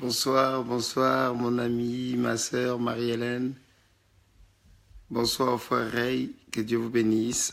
Bonsoir, bonsoir mon ami, ma sœur Marie-Hélène. Bonsoir frère Ray, que Dieu vous bénisse.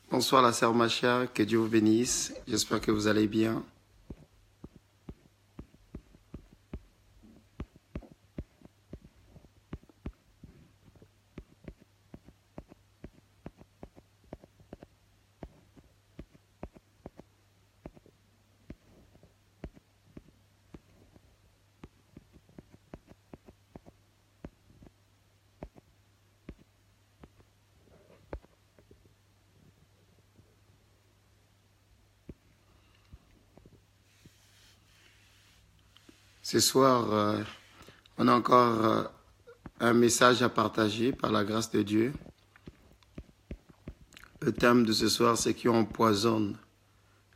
Bonsoir la sœur Macha, que Dieu vous bénisse. J'espère que vous allez bien. Ce soir, on a encore un message à partager par la grâce de Dieu. Le thème de ce soir, c'est qui empoisonne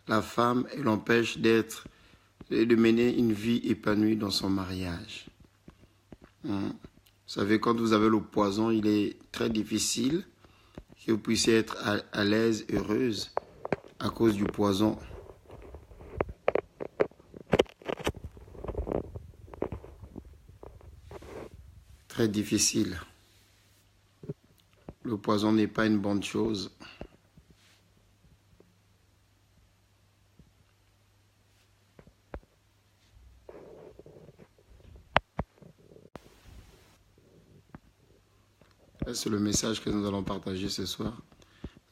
la femme et l'empêche de mener une vie épanouie dans son mariage. Vous savez, quand vous avez le poison, il est très difficile que vous puissiez être à l'aise, heureuse à cause du poison. Très difficile. Le poison n'est pas une bonne chose. C'est le message que nous allons partager ce soir.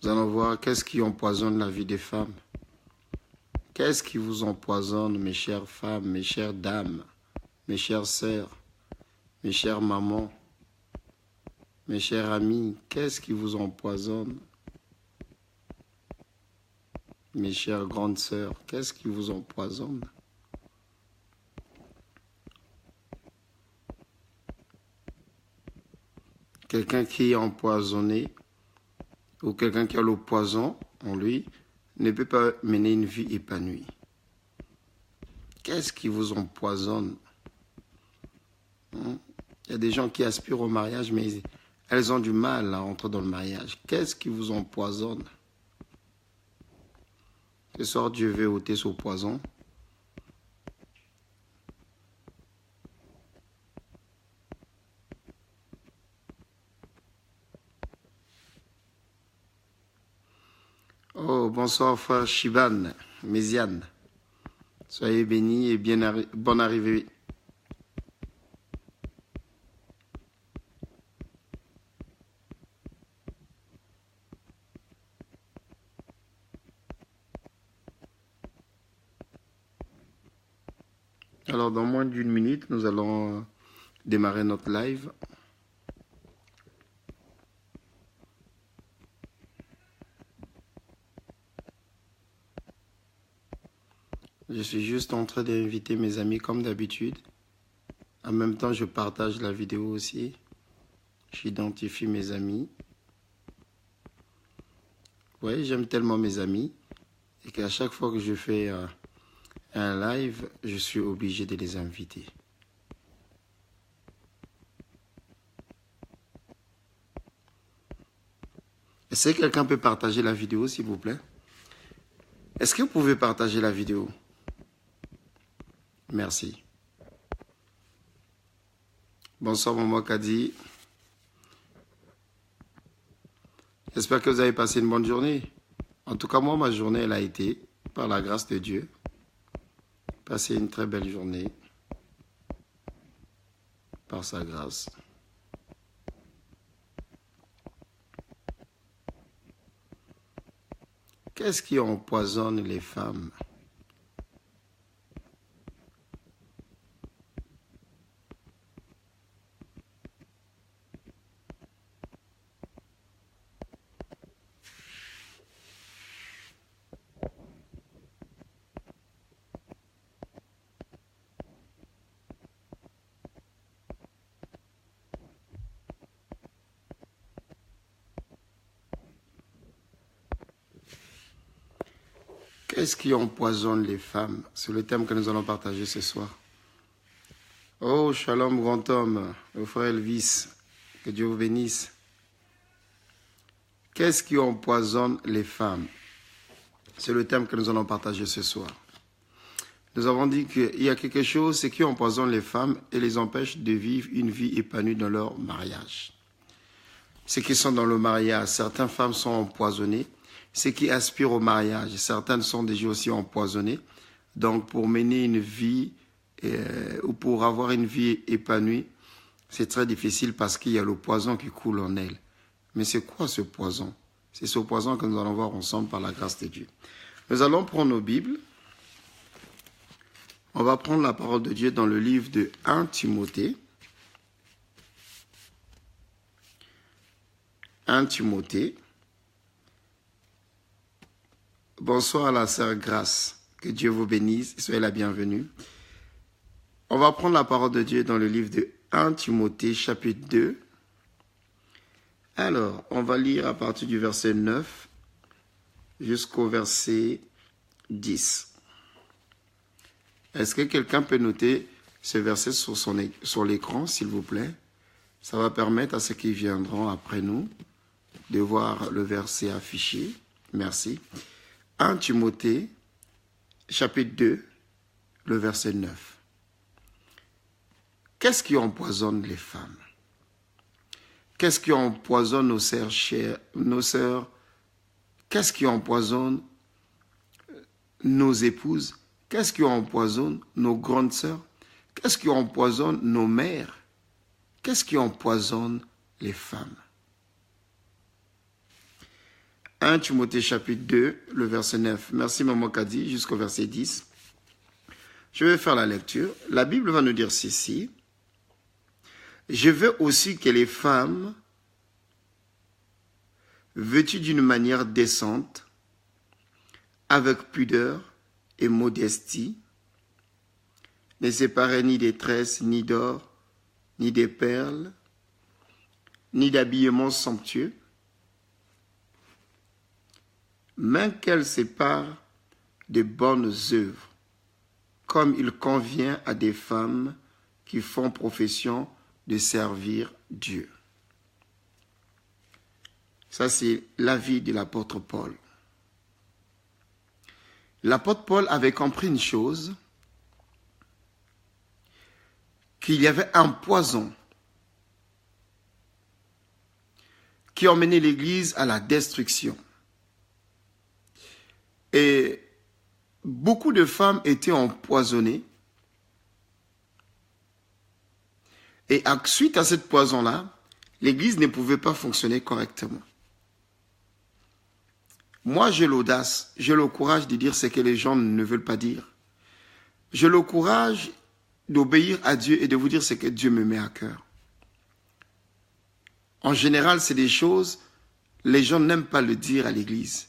Nous allons voir qu'est-ce qui empoisonne la vie des femmes. Qu'est-ce qui vous empoisonne, mes chères femmes, mes chères dames, mes chères sœurs, mes chères mamans, mes chers amis, qu'est-ce qui vous empoisonne? Mes chères grandes sœurs, qu'est-ce qui vous empoisonne? Quelqu'un qui est empoisonné ou quelqu'un qui a le poison en lui ne peut pas mener une vie épanouie. Qu'est-ce qui vous empoisonne? Il y a des gens qui aspirent au mariage, mais elles ont du mal à entrer dans le mariage. Qu'est-ce qui vous empoisonne? Ce soir, Dieu veut ôter ce poison. Oh, bonsoir frère Shiban, Méziane. Soyez bénis et bonne arrivée. Alors, dans moins d'une minute, nous allons démarrer notre live. Je suis juste en train d'inviter mes amis comme d'habitude. En même temps, je partage la vidéo aussi. J'identifie mes amis. Oui, j'aime tellement mes amis et qu'à chaque fois que je fais un live, je suis obligé de les inviter. Est-ce que quelqu'un peut partager la vidéo, s'il vous plaît? Est-ce que vous pouvez partager la vidéo? Merci. Bonsoir, Maman Kadi. J'espère que vous avez passé une bonne journée. En tout cas, moi, ma journée, elle a été, par la grâce de Dieu, passer une très belle journée. par sa grâce. Qu'est-ce qui empoisonne les femmes? Qu'est-ce qui empoisonne les femmes? C'est le thème que nous allons partager ce soir. Oh, shalom, grand homme, le frère Elvis, que Dieu vous bénisse. Qu'est-ce qui empoisonne les femmes? C'est le thème que nous allons partager ce soir. Nous avons dit qu'il y a quelque chose, c'est qui empoisonne les femmes et les empêche de vivre une vie épanouie dans leur mariage. Ceux qui sont dans le mariage, certaines femmes sont empoisonnées. Ceux qui aspirent au mariage, certaines sont déjà aussi empoisonnées. Donc, pour mener une vie ou pour avoir une vie épanouie, c'est très difficile parce qu'il y a le poison qui coule en elles. Mais c'est quoi ce poison? C'est ce poison que nous allons voir ensemble par la grâce de Dieu. Nous allons prendre nos Bibles. On va prendre la parole de Dieu dans le livre de 1 Timothée. 1 Timothée. Bonsoir à la sœur Grâce, que Dieu vous bénisse, soyez la bienvenue. On va prendre la parole de Dieu dans le livre de 1 Timothée, chapitre 2. Alors, on va lire à partir du verset 9 jusqu'au verset 10. Est-ce que quelqu'un peut noter ce verset sur l'écran, s'il vous plaît? Ça va permettre à ceux qui viendront après nous de voir le verset affiché. Merci. 1 Timothée, chapitre 2, le verset 9. Qu'est-ce qui empoisonne les femmes? Qu'est-ce qui empoisonne nos sœurs chères, nos sœurs? Qu'est-ce qui empoisonne nos épouses? Qu'est-ce qui empoisonne nos grandes sœurs? Qu'est-ce qui empoisonne nos mères? Qu'est-ce qui empoisonne les femmes? 1 Timothée chapitre 2, le verset 9. Merci Maman Kadi, jusqu'au verset 10. Je vais faire la lecture. La Bible va nous dire ceci. Je veux aussi que les femmes, vêtues d'une manière décente, avec pudeur et modestie, ne séparent ni des tresses, ni d'or, ni des perles, ni d'habillement somptueux, mais qu'elles séparent de bonnes œuvres, comme il convient à des femmes qui font profession de servir Dieu. Ça, c'est l'avis de l'apôtre Paul. L'apôtre Paul avait compris une chose, qu'il y avait un poison qui emmenait l'Église à la destruction. Et beaucoup de femmes étaient empoisonnées. Et suite à cette poison-là, l'Église ne pouvait pas fonctionner correctement. Moi, j'ai l'audace, j'ai le courage de dire ce que les gens ne veulent pas dire. J'ai le courage d'obéir à Dieu et de vous dire ce que Dieu me met à cœur. En général, c'est des choses, les gens n'aiment pas le dire à l'Église.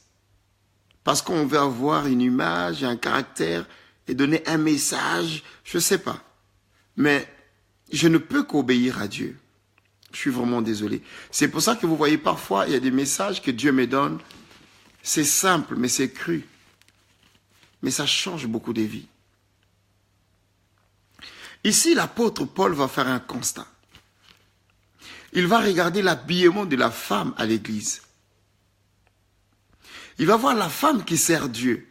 Parce qu'on veut avoir une image, un caractère et donner un message, je ne sais pas. Mais je ne peux qu'obéir à Dieu. Je suis vraiment désolé. C'est pour ça que vous voyez parfois, il y a des messages que Dieu me donne. C'est simple, mais c'est cru. Mais ça change beaucoup de vies. Ici, l'apôtre Paul va faire un constat. Il va regarder l'habillement de la femme à l'église. Il va voir la femme qui sert Dieu.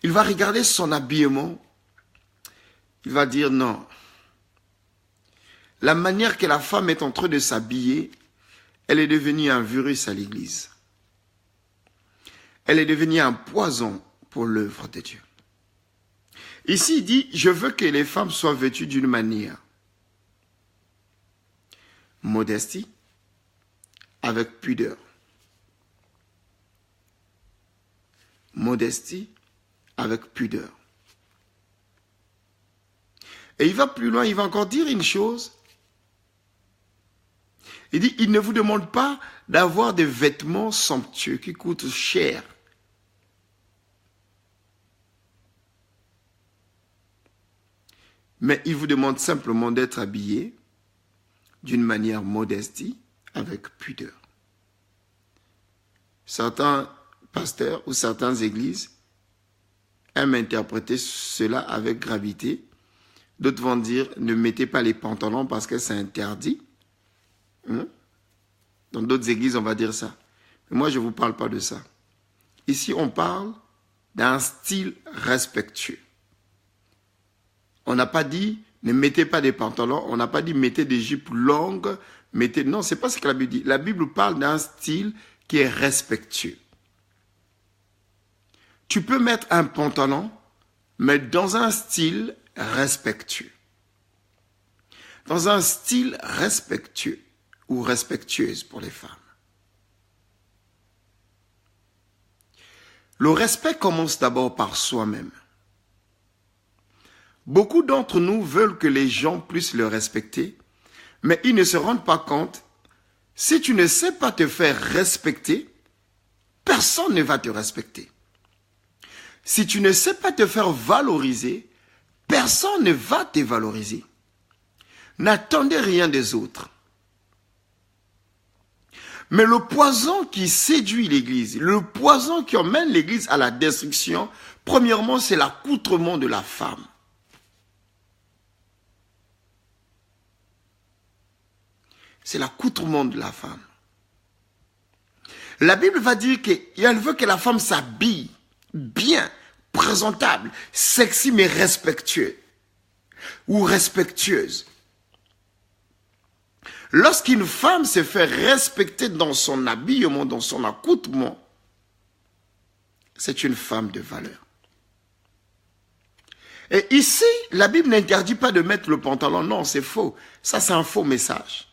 Il va regarder son habillement. Il va dire non. La manière que la femme est en train de s'habiller, elle est devenue un virus à l'église. Elle est devenue un poison pour l'œuvre de Dieu. Ici, il dit, je veux que les femmes soient vêtues d'une manière. modestie avec pudeur. Modestie avec pudeur. Et il va plus loin, il va encore dire une chose. Il dit, il ne vous demande pas d'avoir des vêtements somptueux qui coûtent cher. Mais il vous demande simplement d'être habillé d'une manière modestie avec pudeur. Certains pasteurs ou certaines églises aiment interpréter cela avec gravité. D'autres vont dire, ne mettez pas les pantalons parce que c'est interdit. Dans d'autres églises, on va dire ça. Mais moi, je ne vous parle pas de ça. Ici, on parle d'un style respectueux. On n'a pas dit, ne mettez pas des pantalons. On n'a pas dit, mettez des jupes longues. Non, ce n'est pas ce que la Bible dit. La Bible parle d'un style qui est respectueux. Tu peux mettre un pantalon, mais dans un style respectueux. Dans un style respectueux ou respectueuse pour les femmes. Le respect commence d'abord par soi-même. Beaucoup d'entre nous veulent que les gens puissent le respecter, mais ils ne se rendent pas compte. Si tu ne sais pas te faire respecter, personne ne va te respecter. Si tu ne sais pas te faire valoriser, personne ne va te valoriser. N'attendez rien des autres. Mais le poison qui séduit l'Église, le poison qui emmène l'Église à la destruction, premièrement, c'est l'accoutrement de la femme. C'est l'accoutrement de la femme. La Bible va dire qu'elle veut que la femme s'habille bien, présentable, sexy mais respectueux ou respectueuse. Lorsqu'une femme se fait respecter dans son habillement, dans son accoutrement, c'est une femme de valeur. Et ici, la Bible n'interdit pas de mettre le pantalon. Non, c'est faux. Ça, c'est un faux message.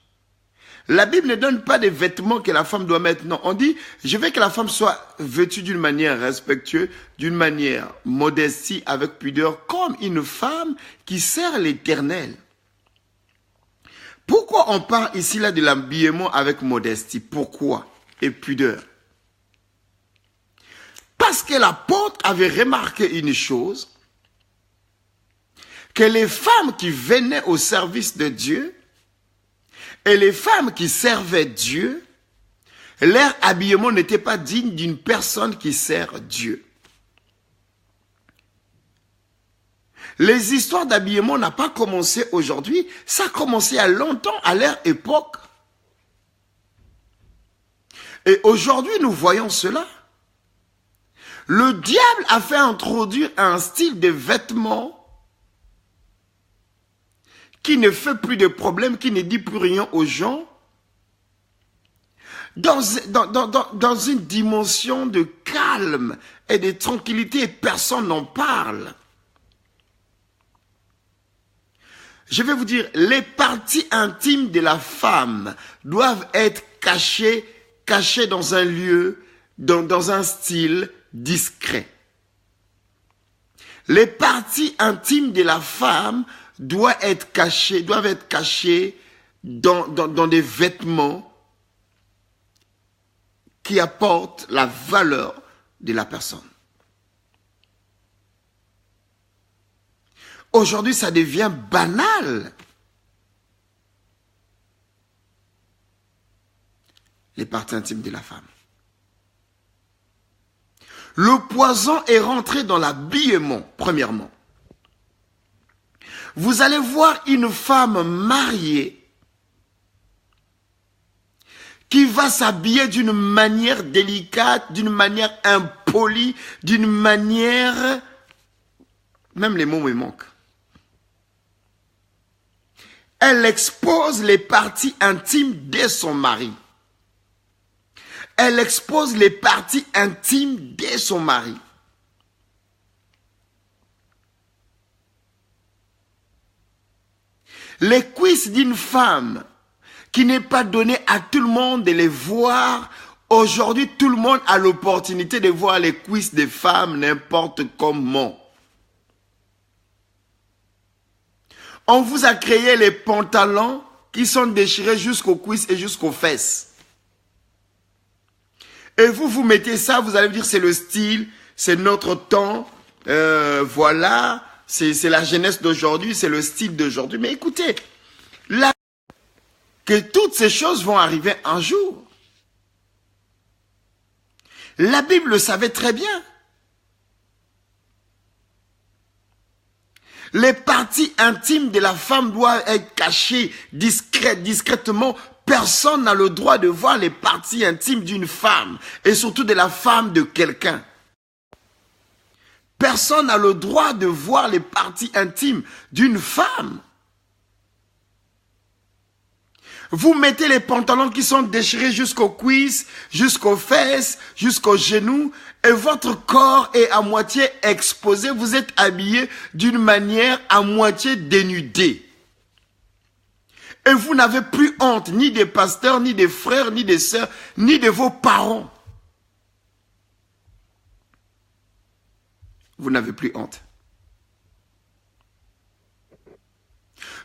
La Bible ne donne pas des vêtements que la femme doit mettre. Non, on dit, je veux que la femme soit vêtue d'une manière respectueuse, d'une manière modestie, avec pudeur, comme une femme qui sert l'Éternel. Pourquoi on parle ici là de l'habillement avec modestie? Pourquoi? Et pudeur. Parce que l'apôtre avait remarqué une chose, que les femmes qui venaient au service de Dieu et les femmes qui servaient Dieu, leur habillement n'était pas digne d'une personne qui sert Dieu. Les histoires d'habillement n'ont pas commencé aujourd'hui, ça a commencé à longtemps, à leur époque. Et aujourd'hui, nous voyons cela. Le diable a fait introduire un style de vêtements qui ne fait plus de problème, qui ne dit plus rien aux gens, dans une dimension de calme et de tranquillité, et personne n'en parle. Je vais vous dire, les parties intimes de la femme doivent être cachées dans un lieu, dans un style discret. Les parties intimes de la femme doivent être cachées dans des vêtements qui apportent la valeur de la personne. Aujourd'hui, ça devient banal. Les parties intimes de la femme. Le poison est rentré dans l'habillement, premièrement. Vous allez voir une femme mariée qui va s'habiller d'une manière délicate, d'une manière impolie, d'une manière... Même les mots me manquent. Elle expose les parties intimes de son mari. Elle expose les parties intimes de son mari. Les cuisses d'une femme qui n'est pas donné à tout le monde de les voir. Aujourd'hui, tout le monde a l'opportunité de voir les cuisses des femmes n'importe comment. On vous a créé les pantalons qui sont déchirés jusqu'aux cuisses et jusqu'aux fesses. Et vous mettez ça, vous allez me dire c'est le style, c'est notre temps, voilà, c'est la jeunesse d'aujourd'hui, c'est le style d'aujourd'hui. Mais écoutez, là, que toutes ces choses vont arriver un jour. La Bible le savait très bien. Les parties intimes de la femme doivent être cachées discrètement. Personne n'a le droit de voir les parties intimes d'une femme et surtout de la femme de quelqu'un. Personne n'a le droit de voir les parties intimes d'une femme. Vous mettez les pantalons qui sont déchirés jusqu'aux cuisses, jusqu'aux fesses, jusqu'aux genoux, et votre corps est à moitié exposé. Vous êtes habillé d'une manière à moitié dénudée. Et vous n'avez plus honte, ni des pasteurs, ni des frères, ni des sœurs, ni de vos parents. Vous n'avez plus honte.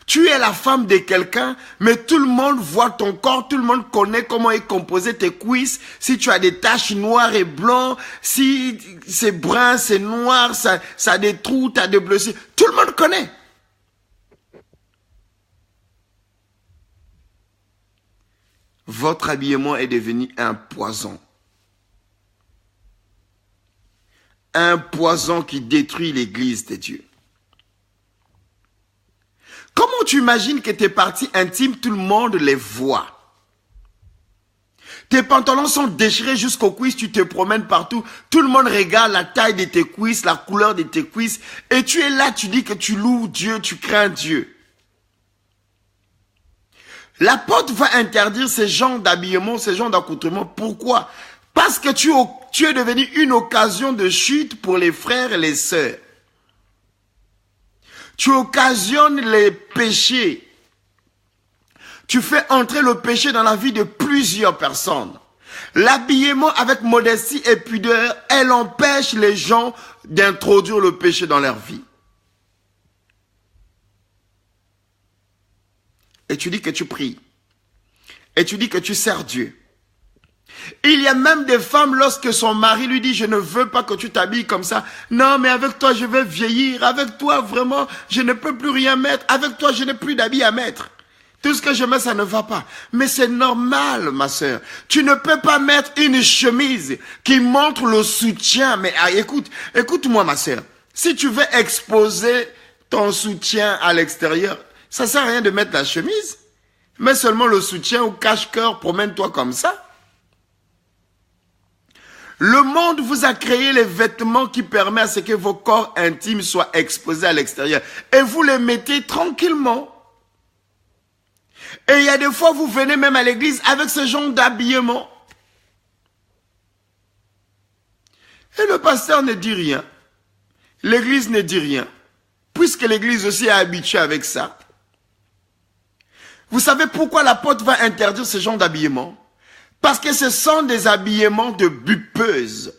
Tu es la femme de quelqu'un, mais tout le monde voit ton corps, tout le monde connaît comment est composé tes cuisses, si tu as des taches noires et blancs, si c'est brun, c'est noir, ça a des trous, tu as des bleus, tout le monde connaît. Votre habillement est devenu un poison. Un poison qui détruit l'église de Dieu. Comment tu imagines que tes parties intimes, tout le monde les voit? Tes pantalons sont déchirés jusqu'aux cuisses, tu te promènes partout, tout le monde regarde la taille de tes cuisses, la couleur de tes cuisses, et tu es là, tu dis que tu loues Dieu, tu crains Dieu. L'apôtre va interdire ces genres d'habillement, ces genres d'accoutrements. Pourquoi? Parce que tu es devenu une occasion de chute pour les frères et les sœurs. Tu occasionnes les péchés. Tu fais entrer le péché dans la vie de plusieurs personnes. L'habillement avec modestie et pudeur, elle empêche les gens d'introduire le péché dans leur vie. Et tu dis que tu pries. Et tu dis que tu sers Dieu. Il y a même des femmes, lorsque son mari lui dit « Je ne veux pas que tu t'habilles comme ça. Non, mais avec toi, je vais vieillir. Avec toi, vraiment, je ne peux plus rien mettre. Avec toi, je n'ai plus d'habits à mettre. Tout ce que je mets, ça ne va pas. » Mais c'est normal, ma sœur. Tu ne peux pas mettre une chemise qui montre le soutien. Mais écoute-moi, ma sœur. Si tu veux exposer ton soutien à l'extérieur, ça ne sert à rien de mettre la chemise. Mets seulement le soutien au cache-cœur, promène-toi comme ça. Le monde vous a créé les vêtements qui permettent à ce que vos corps intimes soient exposés à l'extérieur. Et vous les mettez tranquillement. Et il y a des fois, vous venez même à l'église avec ce genre d'habillement. Et le pasteur ne dit rien. L'église ne dit rien. Puisque l'église aussi est habituée avec ça. Vous savez pourquoi l'apôtre va interdire ce genre d'habillement? Parce que ce sont des habillements de bupeuses.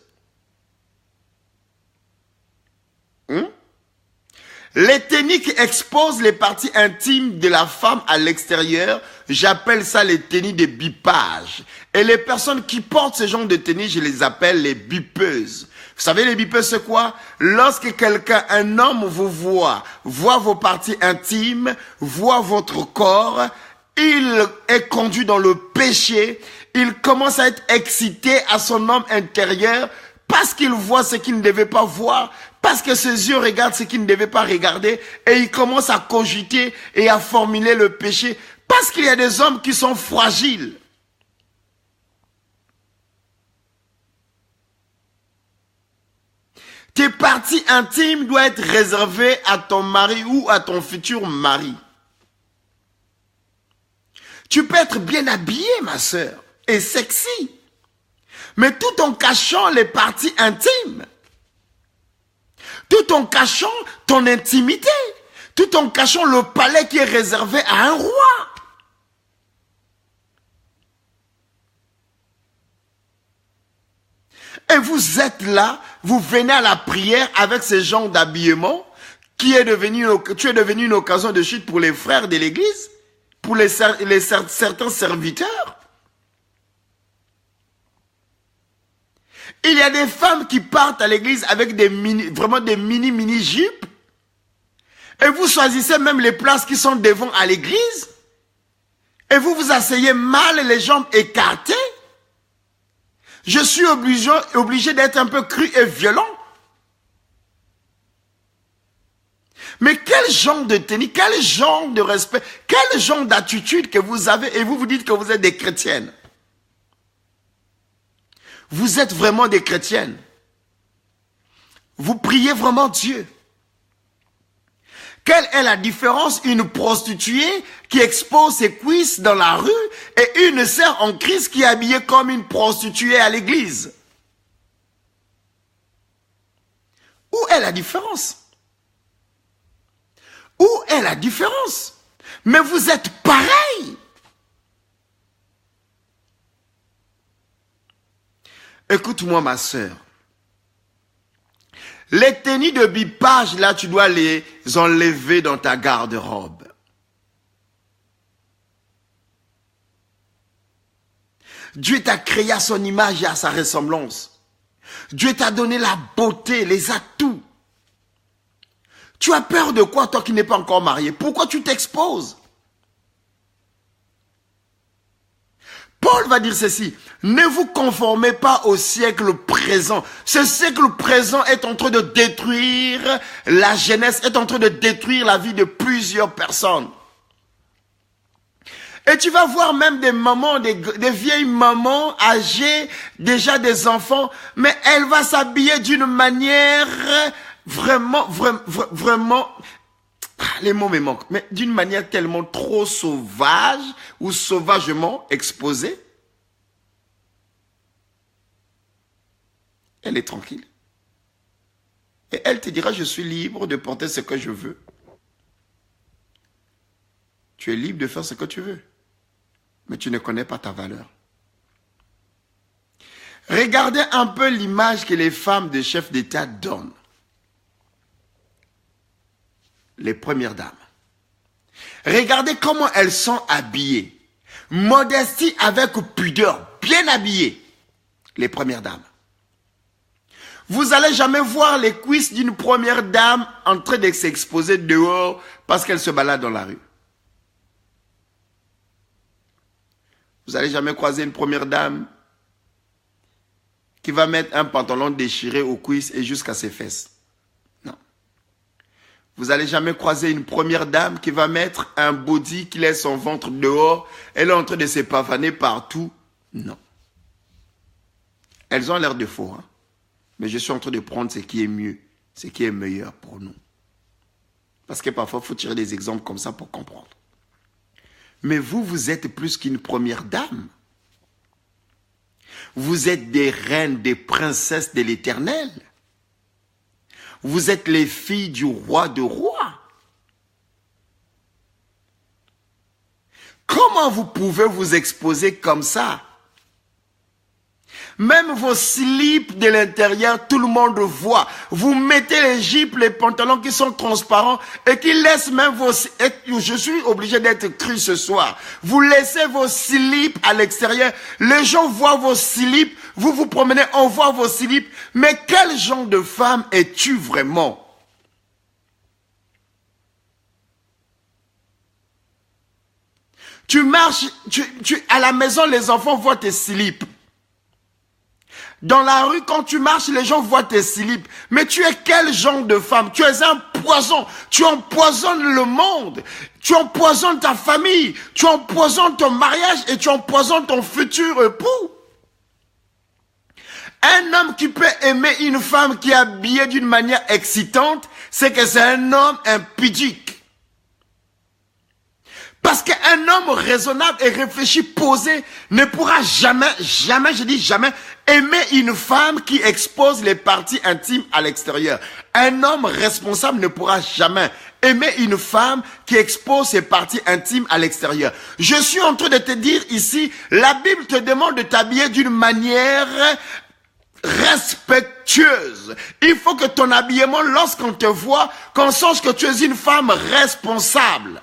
Les tenues qui exposent les parties intimes de la femme à l'extérieur, j'appelle ça les tenues de bipage. Et les personnes qui portent ce genre de tenues, je les appelle les bipeuses. Vous savez, les bipeuses, c'est quoi? Lorsque quelqu'un, un homme vous voit vos parties intimes, voit votre corps, il est conduit dans le péché, il commence à être excité à son homme intérieur parce qu'il voit ce qu'il ne devait pas voir, parce que ses yeux regardent ce qu'il ne devait pas regarder, et il commence à cogiter et à formuler le péché, parce qu'il y a des hommes qui sont fragiles. Tes parties intimes doivent être réservées à ton mari ou à ton futur mari. Tu peux être bien habillé, ma sœur, et sexy, mais tout en cachant les parties intimes, tout en cachant ton intimité, tout en cachant le palais qui est réservé à un roi. Et vous êtes là, vous venez à la prière avec ce genre d'habillement tu es devenu une occasion de chute pour les frères de l'église, pour certains serviteurs. Il y a des femmes qui partent à l'église avec vraiment des mini-jupes. Et vous choisissez même les places qui sont devant à l'église. Et vous vous asseyez mal, les jambes écartées. Je suis obligé d'être un peu cru et violent. Mais quel genre de tenue, quel genre de respect, quel genre d'attitude que vous avez et vous vous dites que vous êtes des chrétiennes. Vous êtes vraiment des chrétiennes. Vous priez vraiment Dieu. Quelle est la différence? Une prostituée qui expose ses cuisses dans la rue et une sœur en Christ qui est habillée comme une prostituée à l'église. Où est la différence? Où est la différence? Mais vous êtes pareils. Écoute-moi ma sœur. Les tenues de bipage, là, tu dois les enlever dans ta garde-robe. Dieu t'a créé à son image et à sa ressemblance. Dieu t'a donné la beauté, les atouts. Tu as peur de quoi, toi qui n'es pas encore marié? Pourquoi tu t'exposes? Paul va dire ceci, ne vous conformez pas au siècle présent. Ce siècle présent est en train de détruire la jeunesse, est en train de détruire la vie de plusieurs personnes. Et tu vas voir même des mamans, des vieilles mamans âgées, déjà des enfants, mais elle va s'habiller d'une manière vraiment, les mots me manquent, mais d'une manière tellement trop sauvage ou sauvagement exposée. Elle est tranquille. Et elle te dira, je suis libre de porter ce que je veux. Tu es libre de faire ce que tu veux. Mais tu ne connais pas ta valeur. Regardez un peu l'image que les femmes des chefs d'État donnent. Les premières dames. Regardez comment elles sont habillées. Modestie avec pudeur, bien habillées. Les premières dames. Vous n'allez jamais voir les cuisses d'une première dame en train de s'exposer dehors parce qu'elle se balade dans la rue. Vous n'allez jamais croiser une première dame qui va mettre un pantalon déchiré aux cuisses et jusqu'à ses fesses. Non. Vous n'allez jamais croiser une première dame qui va mettre un body qui laisse son ventre dehors. Elle est en train de se pavaner partout. Non. Elles ont l'air de faux, hein? Mais je suis en train de prendre ce qui est mieux, ce qui est meilleur pour nous. Parce que parfois, il faut tirer des exemples comme ça pour comprendre. Mais vous, vous êtes plus qu'une première dame. Vous êtes des reines, des princesses de l'Éternel. Vous êtes les filles du roi de rois. Comment vous pouvez vous exposer comme ça? Même vos slips de l'intérieur, tout le monde voit. Vous mettez les jupes, les pantalons qui sont transparents et qui laissent même vos... Je suis obligé d'être cru ce soir. Vous laissez vos slips à l'extérieur. Les gens voient vos slips. Vous vous promenez, on voit vos slips. Mais quel genre de femme es-tu vraiment? Tu marches, à la maison, les enfants voient tes slips. Dans la rue, quand tu marches, les gens voient tes slips. Mais tu es quel genre de femme? Tu es un poison. Tu empoisonnes le monde. Tu empoisonnes ta famille. Tu empoisonnes ton mariage et tu empoisonnes ton futur époux. Un homme qui peut aimer une femme qui est habillée d'une manière excitante, c'est que c'est un homme impudique. Parce qu'un homme raisonnable et réfléchi, posé, ne pourra jamais, je dis jamais, aimer une femme qui expose les parties intimes à l'extérieur. Un homme responsable ne pourra jamais aimer une femme qui expose ses parties intimes à l'extérieur. Je suis en train de te dire ici, la Bible te demande de t'habiller d'une manière respectueuse. Il faut que ton habillement, lorsqu'on te voit, qu'on sache que tu es une femme responsable.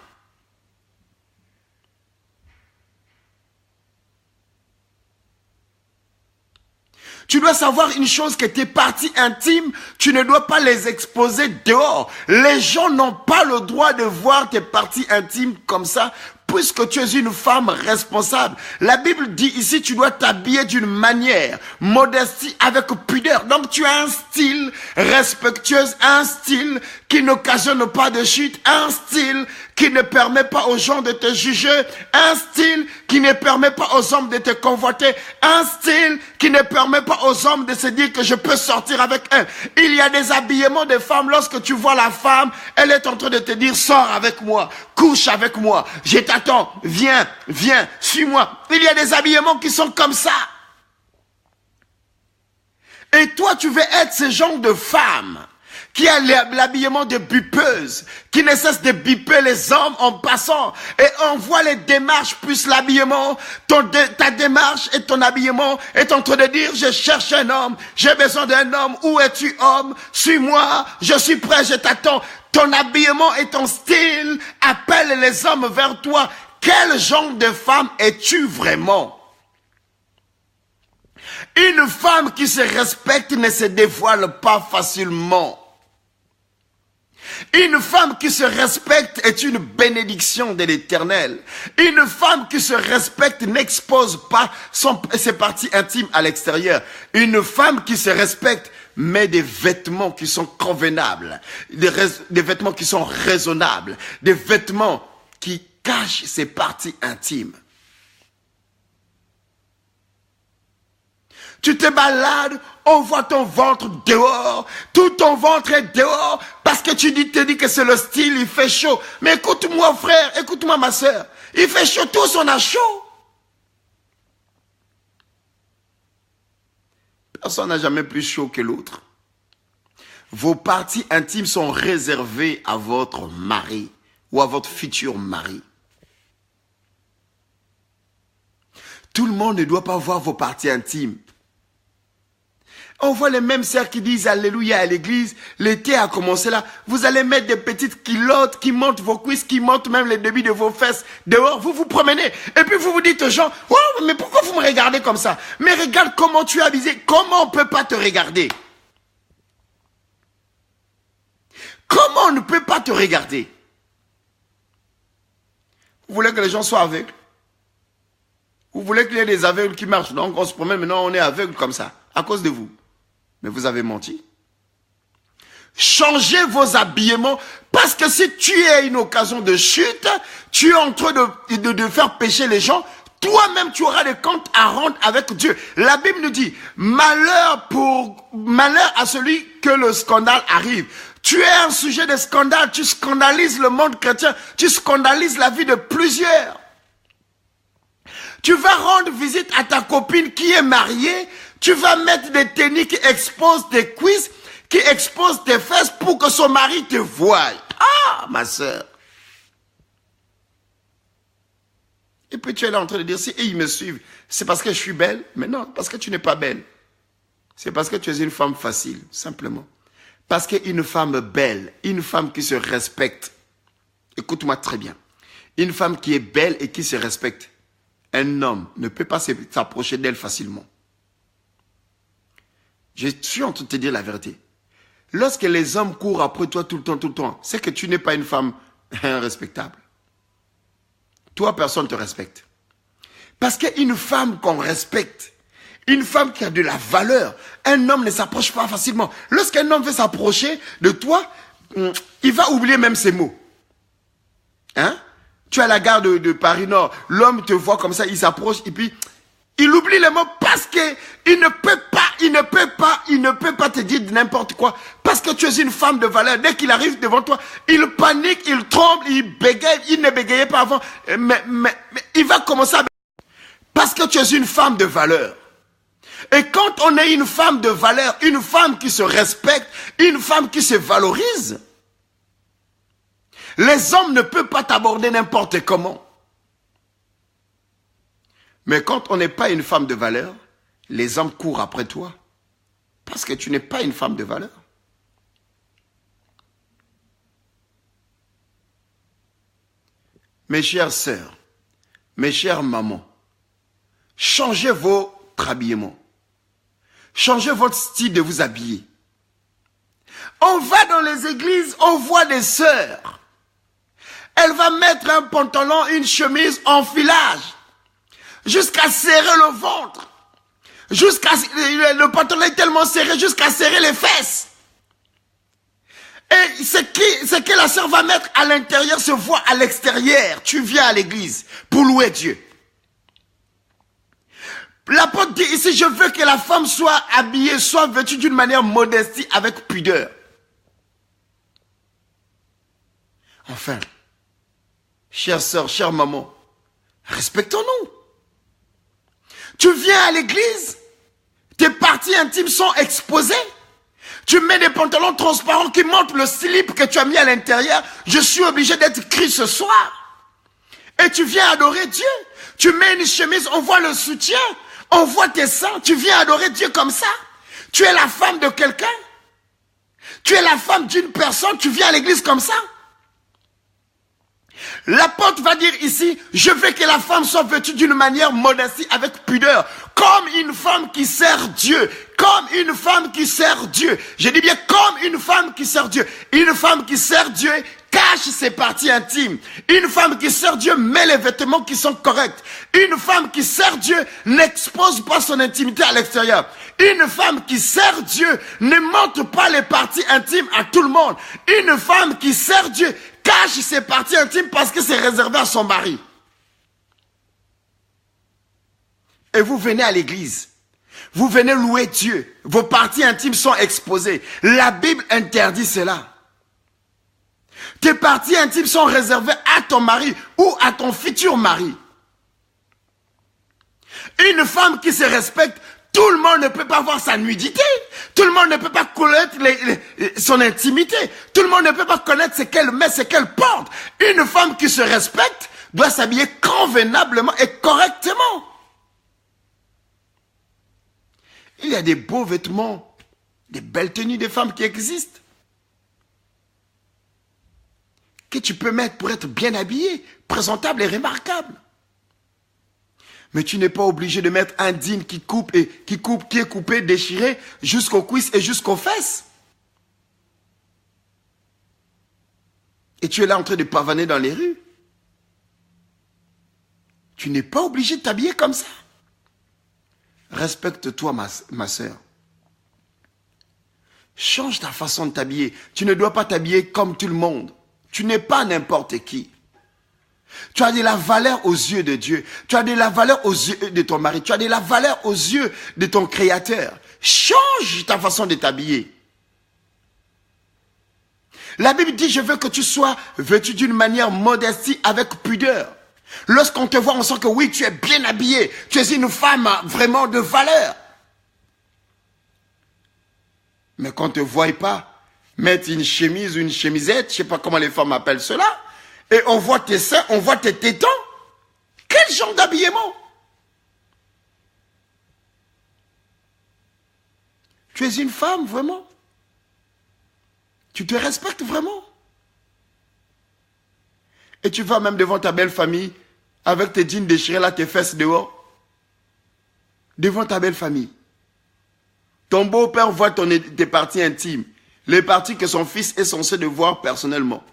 Tu dois savoir une chose, que tes parties intimes, tu ne dois pas les exposer dehors. Les gens n'ont pas le droit de voir tes parties intimes comme ça, puisque tu es une femme responsable. La Bible dit ici, tu dois t'habiller d'une manière, modestie avec pudeur. Donc tu as un style respectueux, un style qui n'occasionne pas de chute, un style qui ne permet pas aux gens de te juger, un style qui ne permet pas aux hommes de te convoiter, un style qui ne permet pas aux hommes de se dire que je peux sortir avec elle. Il y a des habillements de femmes, lorsque tu vois la femme, elle est en train de te dire, sors avec moi, couche avec moi, je t'attends, viens, viens, suis-moi. Il y a des habillements qui sont comme ça. Et toi, tu veux être ce genre de femme qui a l'habillement de bipeuse, qui ne cesse de biper les hommes en passant. Et on voit les démarches plus l'habillement. Ta démarche et ton habillement est en train de dire, je cherche un homme, j'ai besoin d'un homme. Où es-tu, homme? Suis-moi, je suis prêt, je t'attends. Ton habillement et ton style appellent les hommes vers toi. Quel genre de femme es-tu vraiment? Une femme qui se respecte ne se dévoile pas facilement. Une femme qui se respecte est une bénédiction de l'Éternel. Une femme qui se respecte n'expose pas ses parties intimes à l'extérieur. Une femme qui se respecte met des vêtements qui sont convenables, des vêtements qui sont raisonnables, des vêtements qui cachent ses parties intimes. Tu te balades, on voit ton ventre dehors, tout ton ventre est dehors, parce que tu te dis que c'est le style, il fait chaud. Mais écoute-moi frère, écoute-moi ma soeur, il fait chaud, tous on a chaud. Personne n'a jamais plus chaud que l'autre. Vos parties intimes sont réservées à votre mari ou à votre futur mari. Tout le monde ne doit pas voir vos parties intimes. On voit les mêmes sœurs qui disent Alléluia à l'église. L'été a commencé là. Vous allez mettre des petites culottes qui montent vos cuisses, qui montent même les débits de vos fesses. Dehors, vous vous promenez. Et puis vous vous dites aux gens, oh, mais pourquoi vous me regardez comme ça? Mais regarde comment tu es habillé. Comment on ne peut pas te regarder? Comment on ne peut pas te regarder? Vous voulez que les gens soient aveugles? Vous voulez qu'il y ait des aveugles qui marchent? Donc on se promène, maintenant on est aveugle comme ça, à cause de vous. Mais vous avez menti. Changez vos habillements, parce que si tu es une occasion de chute, tu es en train de faire pécher les gens, toi-même tu auras des comptes à rendre avec Dieu. La Bible nous dit, malheur à celui que le scandale arrive. Tu es un sujet de scandale, tu scandalises le monde chrétien, tu scandalises la vie de plusieurs. Tu vas rendre visite à ta copine qui est mariée, tu vas mettre des tenues qui exposent tes cuisses, qui exposent tes fesses pour que son mari te voie. Ah, ma soeur. Et puis tu es là en train de dire, si ils me suivent, c'est parce que je suis belle? Mais non, parce que tu n'es pas belle. C'est parce que tu es une femme facile, simplement. Parce qu'une femme belle, une femme qui se respecte, écoute-moi très bien, une femme qui est belle et qui se respecte, un homme ne peut pas s'approcher d'elle facilement. Je suis en train de te dire la vérité. Lorsque les hommes courent après toi tout le temps, c'est que tu n'es pas une femme respectable. Toi, personne ne te respecte. Parce qu'une femme qu'on respecte, une femme qui a de la valeur, un homme ne s'approche pas facilement. Lorsqu'un homme veut s'approcher de toi, il va oublier même ses mots. Hein? Tu es à la gare de Paris-Nord, l'homme te voit comme ça, il s'approche et puis il oublie les mots parce qu'il ne peut pas te dire n'importe quoi. Parce que tu es une femme de valeur. Dès qu'il arrive devant toi, il panique, il tremble, il bégaye. Il ne bégayait pas avant. Mais il va commencer à... Parce que tu es une femme de valeur. Et quand on est une femme de valeur, une femme qui se respecte, une femme qui se valorise, les hommes ne peuvent pas t'aborder n'importe comment. Mais quand on n'est pas une femme de valeur, les hommes courent après toi. Parce que tu n'es pas une femme de valeur. Mes chères sœurs, mes chères mamans, changez votre habillement. Changez votre style de vous habiller. On va dans les églises, on voit des sœurs. Elle va mettre un pantalon, une chemise en filage, jusqu'à serrer le ventre. Le pantalon est tellement serré jusqu'à serrer les fesses. Et ce que la sœur va mettre à l'intérieur se voit à l'extérieur. Tu viens à l'église pour louer Dieu. L'apôtre dit ici, je veux que la femme soit habillée, soit vêtue d'une manière modestie, avec pudeur. Enfin, chère sœur, chère maman, respectons-nous. Tu viens à l'église, tes parties intimes sont exposées. Tu mets des pantalons transparents qui montrent le slip que tu as mis à l'intérieur. Je suis obligé d'être Christ ce soir. Et tu viens adorer Dieu. Tu mets une chemise, on voit le soutien, on voit tes seins. Tu viens adorer Dieu comme ça. Tu es la femme de quelqu'un. Tu es la femme d'une personne. Tu viens à l'église comme ça. L'apôtre va dire ici, je veux que la femme soit vêtue d'une manière modestie, avec pudeur, comme une femme qui sert Dieu, comme une femme qui sert Dieu. Je dis bien comme une femme qui sert Dieu. Une femme qui sert Dieu cache ses parties intimes. Une femme qui sert Dieu met les vêtements qui sont corrects. Une femme qui sert Dieu n'expose pas son intimité à l'extérieur. Une femme qui sert Dieu ne montre pas les parties intimes à tout le monde. Une femme qui sert Dieu cache ses parties intimes parce que c'est réservé à son mari. Et vous venez à l'église. Vous venez louer Dieu. Vos parties intimes sont exposées. La Bible interdit cela. Tes parties intimes sont réservées à ton mari ou à ton futur mari. Une femme qui se respecte, tout le monde ne peut pas voir sa nudité. Tout le monde ne peut pas connaître son intimité. Tout le monde ne peut pas connaître ce qu'elle met, ce qu'elle porte. Une femme qui se respecte doit s'habiller convenablement et correctement. Il y a des beaux vêtements, des belles tenues de femmes qui existent. Que tu peux mettre pour être bien habillé, présentable et remarquable. Mais tu n'es pas obligé de mettre un jean qui est coupé, déchiré jusqu'aux cuisses et jusqu'aux fesses. Et tu es là en train de pavaner dans les rues. Tu n'es pas obligé de t'habiller comme ça. Respecte-toi, ma soeur. Change ta façon de t'habiller. Tu ne dois pas t'habiller comme tout le monde. Tu n'es pas n'importe qui. Tu as de la valeur aux yeux de Dieu. Tu as de la valeur aux yeux de ton mari. Tu as de la valeur aux yeux de ton Créateur. Change ta façon de t'habiller. La Bible dit, je veux que tu sois vêtu d'une manière modestie avec pudeur. Lorsqu'on te voit, on sent que oui, tu es bien habillé. Tu es une femme vraiment de valeur. Mais qu'on ne te voie pas mettre une chemise ou une chemisette, je ne sais pas comment les femmes appellent cela, et on voit tes seins, on voit tes tétons. Quel genre d'habillement? Tu es une femme, vraiment? Tu te respectes vraiment? Et tu vas même devant ta belle famille, avec tes jeans déchirés là, tes fesses dehors, devant ta belle famille. Ton beau-père voit tes parties intimes, les parties que son fils est censé de voir personnellement.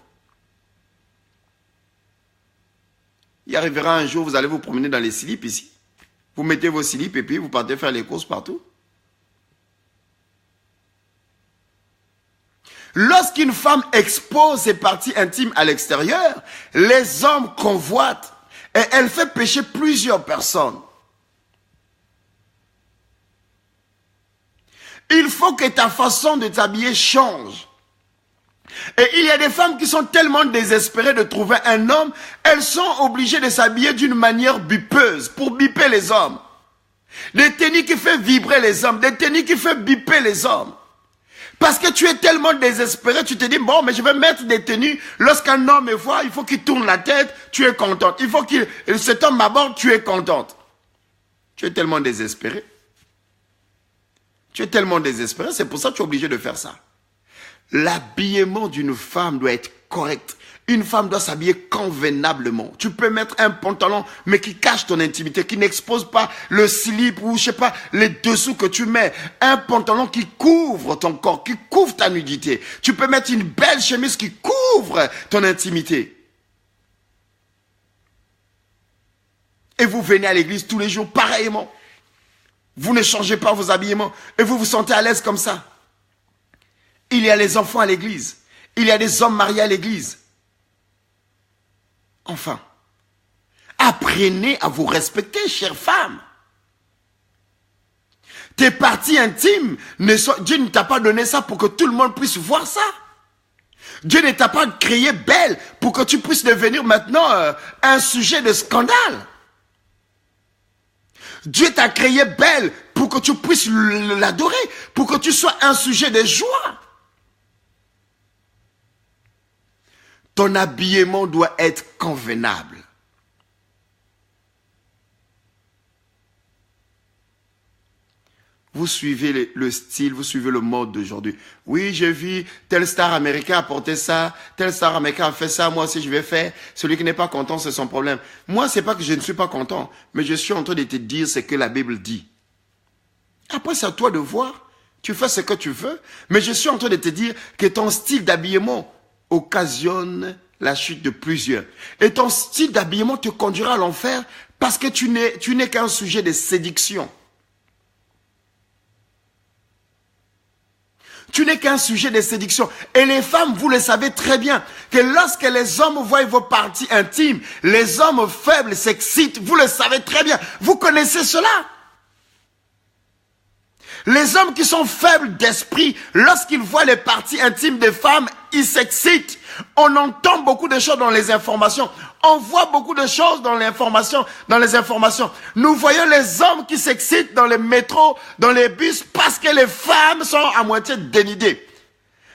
Il arrivera un jour, vous allez vous promener dans les slips ici. Vous mettez vos slips et puis vous partez faire les courses partout. Lorsqu'une femme expose ses parties intimes à l'extérieur, les hommes convoitent et elle fait pécher plusieurs personnes. Il faut que ta façon de t'habiller change. Et il y a des femmes qui sont tellement désespérées de trouver un homme, elles sont obligées de s'habiller d'une manière bipeuse pour biper les hommes. Des tenues qui font vibrer les hommes, des tenues qui font biper les hommes. Parce que tu es tellement désespéré, tu te dis, bon, mais je vais mettre des tenues. Lorsqu'un homme me voit, il faut qu'il tourne la tête, tu es contente. Il faut que cet homme m'aborde, tu es contente. Tu es tellement désespéré. Tu es tellement désespéré, c'est pour ça que tu es obligé de faire ça. L'habillement d'une femme doit être correct. Une femme doit s'habiller convenablement. Tu peux mettre un pantalon, mais qui cache ton intimité, qui n'expose pas le slip ou, je sais pas, les dessous que tu mets. Un pantalon qui couvre ton corps, qui couvre ta nudité. Tu peux mettre une belle chemise qui couvre ton intimité. Et vous venez à l'église tous les jours pareillement. Vous ne changez pas vos habillements et vous vous sentez à l'aise comme ça. Il y a les enfants à l'église. Il y a des hommes mariés à l'église. Enfin, apprenez à vous respecter, chère femme. Tes parties intimes, Dieu ne t'a pas donné ça pour que tout le monde puisse voir ça. Dieu ne t'a pas créé belle pour que tu puisses devenir maintenant un sujet de scandale. Dieu t'a créé belle pour que tu puisses l'adorer, pour que tu sois un sujet de joie. Ton habillement doit être convenable. Vous suivez le style, vous suivez le mode d'aujourd'hui. Oui, j'ai vu tel star américain a porté ça, tel star américain a fait ça, moi aussi je vais faire. Celui qui n'est pas content, c'est son problème. Moi, c'est pas que je ne suis pas content, mais je suis en train de te dire ce que la Bible dit. Après, c'est à toi de voir. Tu fais ce que tu veux, mais je suis en train de te dire que ton style d'habillement occasionne la chute de plusieurs. Et ton style d'habillement te conduira à l'enfer parce que tu n'es qu'un sujet de séduction. Tu n'es qu'un sujet de séduction. Et les femmes, vous le savez très bien, que lorsque les hommes voient vos parties intimes, les hommes faibles s'excitent. Vous le savez très bien. Vous connaissez cela. Les hommes qui sont faibles d'esprit, lorsqu'ils voient les parties intimes des femmes, ils s'excitent. On entend beaucoup de choses dans les informations. On voit beaucoup de choses dans les informations. Nous voyons les hommes qui s'excitent dans les métros, dans les bus, parce que les femmes sont à moitié dénudées.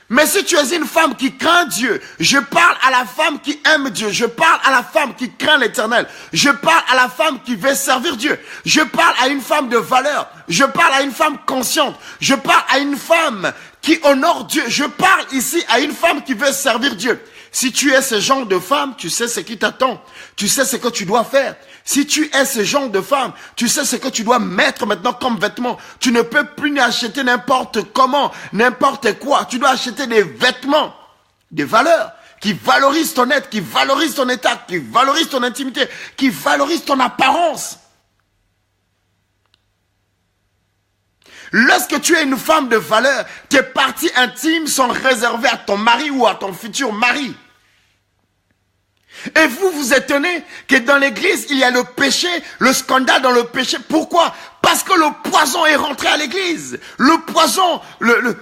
Mais si tu es une femme qui craint Dieu, je parle à la femme qui aime Dieu, je parle à la femme qui craint l'Éternel, je parle à la femme qui veut servir Dieu, je parle à une femme de valeur, je parle à une femme consciente, je parle à une femme qui honore Dieu, je parle ici à une femme qui veut servir Dieu. Si tu es ce genre de femme, tu sais ce qui t'attend, tu sais ce que tu dois faire. Si tu es ce genre de femme, tu sais ce que tu dois mettre maintenant comme vêtements. Tu ne peux plus acheter n'importe comment, n'importe quoi. Tu dois acheter des vêtements, des valeurs qui valorisent ton être, qui valorisent ton état, qui valorisent ton intimité, qui valorisent ton apparence. Lorsque tu es une femme de valeur, tes parties intimes sont réservées à ton mari ou à ton futur mari. Et vous vous étonnez que dans l'église, il y a le péché, le scandale dans le péché. Pourquoi? Parce que le poison est rentré à l'église. Le poison,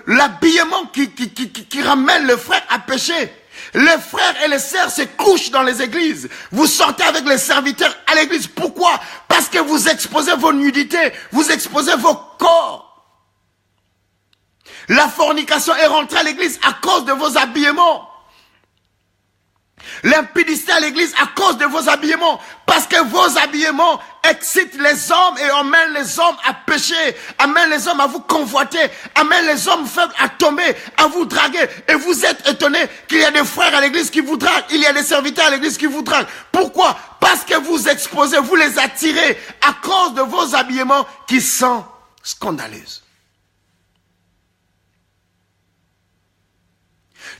l'habillement qui ramène le frère à pécher. Les frères et les sœurs se couchent dans les églises. Vous sortez avec les serviteurs à l'église. Pourquoi? Parce que vous exposez vos nudités, vous exposez vos corps. La fornication est rentrée à l'église à cause de vos habillements. L'impudicité à l'église à cause de vos habillements. Parce que vos habillements excitent les hommes et emmènent les hommes à pécher. Amènent les hommes à vous convoiter. Amènent les hommes faibles à tomber, à vous draguer. Et vous êtes étonnés qu'il y a des frères à l'église qui vous draguent. Il y a des serviteurs à l'église qui vous draguent. Pourquoi? Parce que vous exposez, vous les attirez à cause de vos habillements qui sont scandaleux.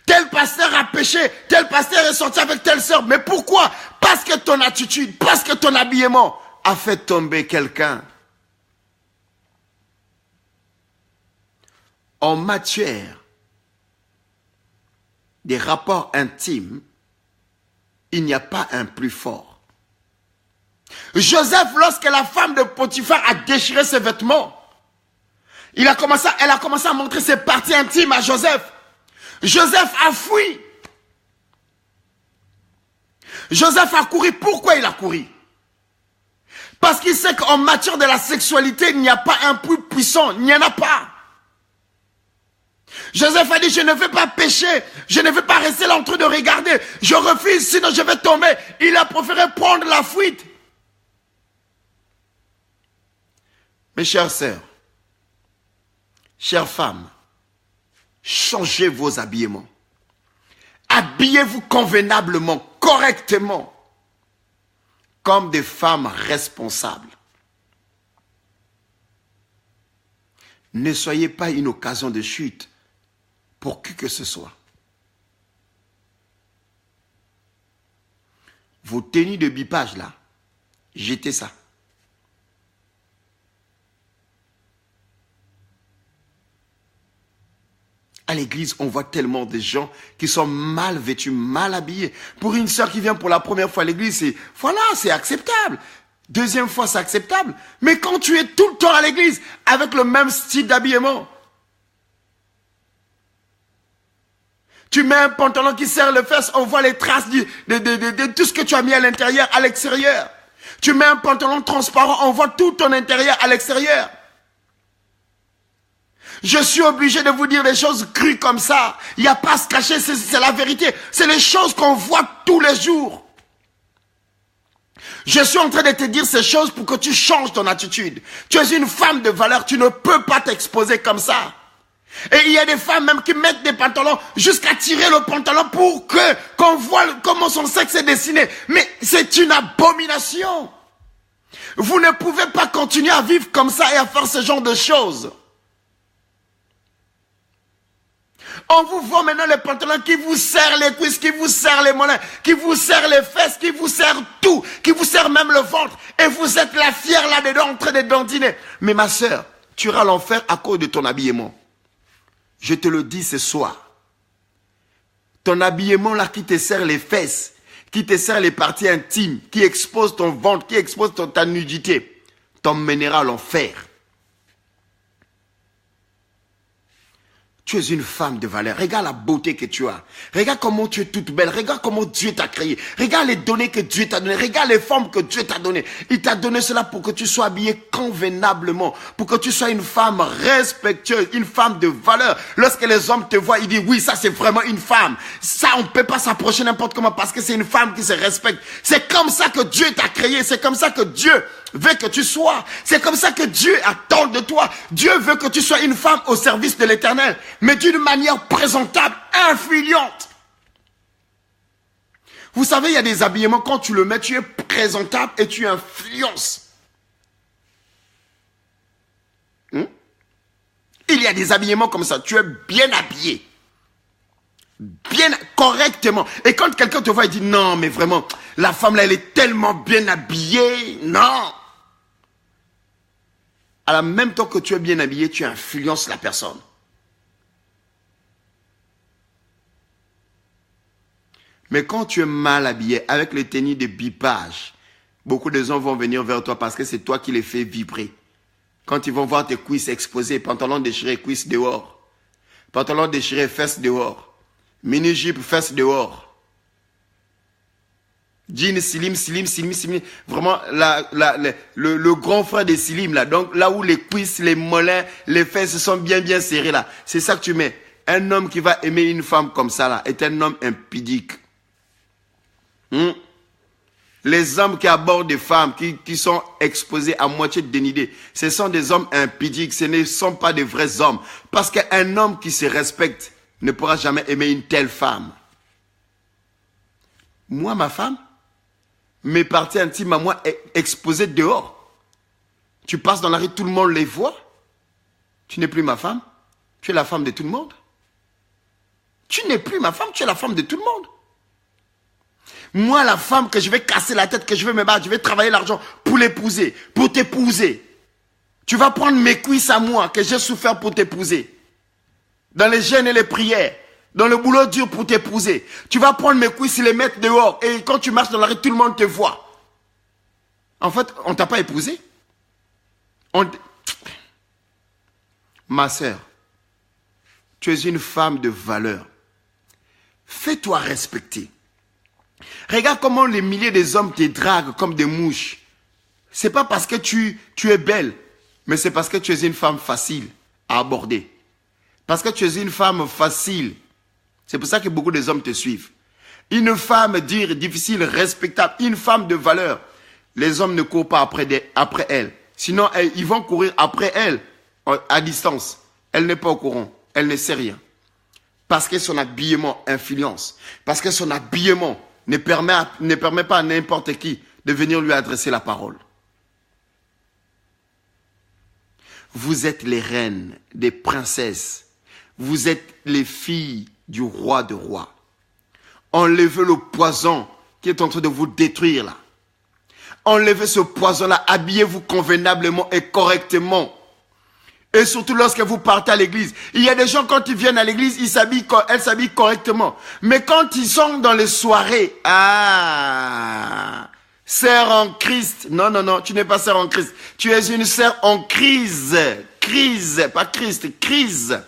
Tel pasteur a péché, tel pasteur est sorti avec telle sœur. Mais pourquoi? Parce que ton attitude, parce que ton habillement a fait tomber quelqu'un. En matière des rapports intimes, il n'y a pas un plus fort. Joseph, lorsque la femme de Potiphar a déchiré ses vêtements, elle a commencé à montrer ses parties intimes à Joseph. Joseph a fui. Joseph a couru. Pourquoi il a couru? Parce qu'il sait qu'en matière de la sexualité, il n'y a pas un plus puissant. Il n'y en a pas. Joseph a dit, je ne veux pas pécher. Je ne veux pas rester là en train de regarder. Je refuse, sinon je vais tomber. Il a préféré prendre la fuite. Mes chères sœurs, Chères femmes, changez vos habillements. Habillez-vous convenablement, correctement, comme des femmes responsables. Ne soyez pas une occasion de chute pour qui que ce soit. Vos tenues de bipage là, jetez ça. À l'église, on voit tellement de gens qui sont mal vêtus, mal habillés. Pour une sœur qui vient pour la première fois à l'église, c'est acceptable. Deuxième fois, c'est acceptable. Mais quand tu es tout le temps à l'église avec le même style d'habillement, tu mets un pantalon qui serre les fesses, on voit les traces de tout ce que tu as mis à l'intérieur, à l'extérieur. Tu mets un pantalon transparent, on voit tout ton intérieur à l'extérieur. Je suis obligé de vous dire des choses crues comme ça. Il n'y a pas à se cacher, c'est la vérité. C'est les choses qu'on voit tous les jours. Je suis en train de te dire ces choses pour que tu changes ton attitude. Tu es une femme de valeur, tu ne peux pas t'exposer comme ça. Et il y a des femmes même qui mettent des pantalons jusqu'à tirer le pantalon pour qu'on voit comment son sexe est dessiné. Mais c'est une abomination. Vous ne pouvez pas continuer à vivre comme ça et à faire ce genre de choses. On vous voit maintenant les pantalons qui vous serrent les cuisses, qui vous serrent les mollets, qui vous serrent les fesses, qui vous serrent tout, qui vous serrent même le ventre. Et vous êtes la fière là-dedans en train de dandiner. Mais ma soeur, tu iras à l'enfer à cause de ton habillement. Je te le dis ce soir. Ton habillement là qui te serre les fesses, qui te serre les parties intimes, qui expose ton ventre, qui expose ta nudité, t'emmènera à l'enfer. Tu es une femme de valeur. Regarde la beauté que tu as. Regarde comment tu es toute belle. Regarde comment Dieu t'a créé. Regarde les données que Dieu t'a données. Regarde les formes que Dieu t'a données. Il t'a donné cela pour que tu sois habillée convenablement. Pour que tu sois une femme respectueuse, une femme de valeur. Lorsque les hommes te voient, ils disent oui, ça c'est vraiment une femme. Ça, on ne peut pas s'approcher n'importe comment parce que c'est une femme qui se respecte. C'est comme ça que Dieu t'a créé. C'est comme ça que Dieu veut que tu sois. C'est comme ça que Dieu attend de toi. Dieu veut que tu sois une femme au service de l'Éternel, mais d'une manière présentable, influente. Vous savez, il y a des habillements, quand tu le mets, tu es présentable et tu influences. Il y a des habillements comme ça, tu es bien habillé. Bien, correctement. Et quand quelqu'un te voit, il dit, non, mais vraiment, la femme là, elle est tellement bien habillée. Non. À la même temps que tu es bien habillé, tu influences la personne. Mais quand tu es mal habillé, avec les tenues de bipage, beaucoup de gens vont venir vers toi parce que c'est toi qui les fais vibrer. Quand ils vont voir tes cuisses exposées, pantalon déchiré, cuisses dehors. Pantalon déchiré, fesses dehors. Mini-jupe, fesses dehors. Jean, slim. Vraiment, le grand frère des slim, là. Donc, là où les cuisses, les mollets, les fesses sont bien serrées, là. C'est ça que tu mets. Un homme qui va aimer une femme comme ça, là, est un homme impudique. Les hommes qui abordent des femmes, qui sont exposés à moitié dénudés, ce sont des hommes impudiques, ce ne sont pas des vrais hommes. Parce qu'un homme qui se respecte ne pourra jamais aimer une telle femme. Moi, ma femme, mes parties intimes à moi exposées dehors. Tu passes dans la rue, tout le monde les voit. Tu n'es plus ma femme. Tu es la femme de tout le monde. Tu n'es plus ma femme, tu es la femme de tout le monde. Moi, la femme que je vais casser la tête, que je vais me battre, je vais travailler l'argent pour l'épouser, pour t'épouser. Tu vas prendre mes cuisses à moi, que j'ai souffert pour t'épouser. Dans les jeûnes et les prières, dans le boulot dur pour t'épouser. Tu vas prendre mes cuisses et les mettre dehors. Et quand tu marches dans la rue, tout le monde te voit. En fait, on ne t'a pas épousé. Ma sœur, tu es une femme de valeur. Fais-toi respecter. Regarde comment les milliers des hommes te draguent comme des mouches. C'est pas parce que tu es belle, mais c'est parce que tu es une femme facile à aborder. Parce que tu es une femme facile. C'est pour ça que beaucoup des hommes te suivent. Une femme difficile, respectable, une femme de valeur. Les hommes ne courent pas après elle. Sinon, ils vont courir après elle à distance. Elle n'est pas au courant. Elle ne sait rien. Parce que son habillement influence. Parce que son habillement ne permet pas à n'importe qui de venir lui adresser la parole. Vous êtes les reines, des princesses. Vous êtes les filles du roi de rois. Enlevez le poison qui est en train de vous détruire là. Enlevez ce poison-là, habillez-vous convenablement et correctement. Et surtout lorsque vous partez à l'église. Il y a des gens, quand ils viennent à l'église, elles s'habillent correctement. Mais quand ils sont dans les soirées, sœur en Christ. Non, non, non, tu n'es pas sœur en Christ. Tu es une sœur en crise. Crise, pas Christ, crise.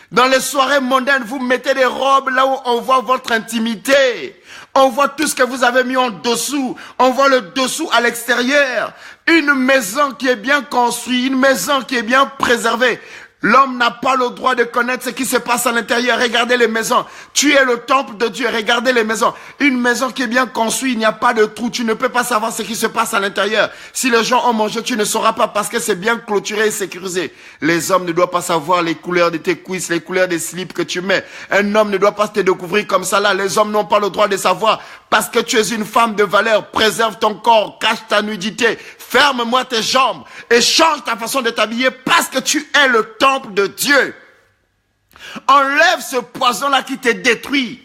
Dans les soirées mondaines, vous mettez des robes là où on voit votre intimité. On voit tout ce que vous avez mis en dessous. On voit le dessous à l'extérieur. Une maison qui est bien construite, une maison qui est bien préservée. L'homme n'a pas le droit de connaître ce qui se passe à l'intérieur. Regardez les maisons. Tu es le temple de Dieu. Regardez les maisons. Une maison qui est bien construite, il n'y a pas de trou. Tu ne peux pas savoir ce qui se passe à l'intérieur. Si les gens ont mangé, tu ne sauras pas parce que c'est bien clôturé et sécurisé. Les hommes ne doivent pas savoir les couleurs de tes cuisses, les couleurs des slips que tu mets. Un homme ne doit pas te découvrir comme ça là. Les hommes n'ont pas le droit de savoir parce que tu es une femme de valeur. Préserve ton corps, cache ta nudité. Ferme-moi tes jambes et change ta façon de t'habiller parce que tu es le temple de Dieu. Enlève ce poison-là qui te détruit.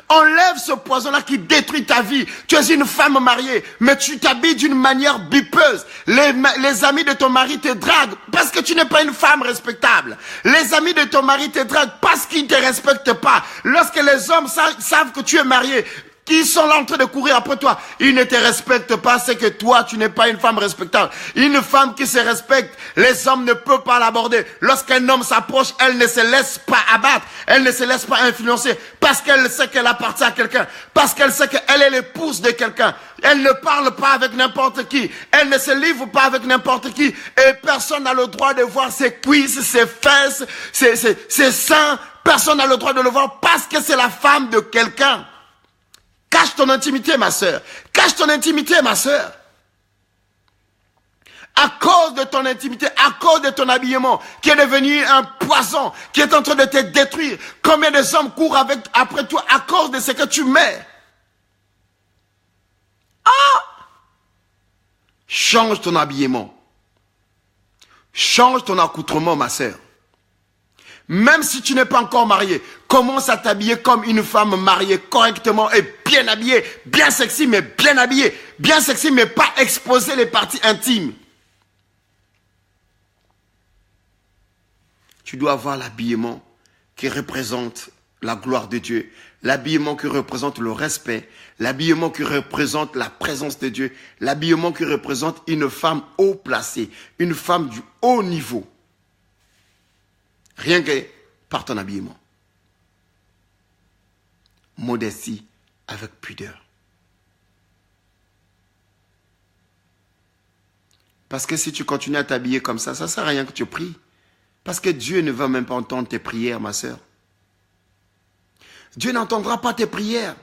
Enlève ce poison-là qui détruit ta vie. Tu es une femme mariée, mais tu t'habilles d'une manière bipeuse. Les amis de ton mari te draguent parce que tu n'es pas une femme respectable. Les amis de ton mari te draguent parce qu'ils ne te respectent pas. Lorsque les hommes savent que tu es mariée, qui sont là en train de courir après toi, ils ne te respectent pas, c'est que toi, tu n'es pas une femme respectable. Une femme qui se respecte, les hommes ne peuvent pas l'aborder. Lorsqu'un homme s'approche, elle ne se laisse pas abattre, elle ne se laisse pas influencer, parce qu'elle sait qu'elle appartient à quelqu'un, parce qu'elle sait qu'elle est l'épouse de quelqu'un. Elle ne parle pas avec n'importe qui, elle ne se livre pas avec n'importe qui, et personne n'a le droit de voir ses cuisses, ses fesses, ses seins, personne n'a le droit de le voir, parce que c'est la femme de quelqu'un. Cache ton intimité, ma sœur. Cache ton intimité, ma sœur. À cause de ton intimité, à cause de ton habillement, qui est devenu un poison, qui est en train de te détruire. Combien de hommes courent après toi à cause de ce que tu mets? Change ton habillement. Change ton accoutrement, ma sœur. Même si tu n'es pas encore marié, commence à t'habiller comme une femme mariée, correctement et bien habillée, bien sexy mais bien habillée, bien sexy mais pas exposer les parties intimes. Tu dois avoir l'habillement qui représente la gloire de Dieu, l'habillement qui représente le respect, l'habillement qui représente la présence de Dieu, l'habillement qui représente une femme haut placée, une femme du haut niveau. Rien que par ton habillement. Modestie avec pudeur. Parce que si tu continues à t'habiller comme ça ne sert à rien que tu pries. Parce que Dieu ne va même pas entendre tes prières, ma sœur. Dieu n'entendra pas tes prières.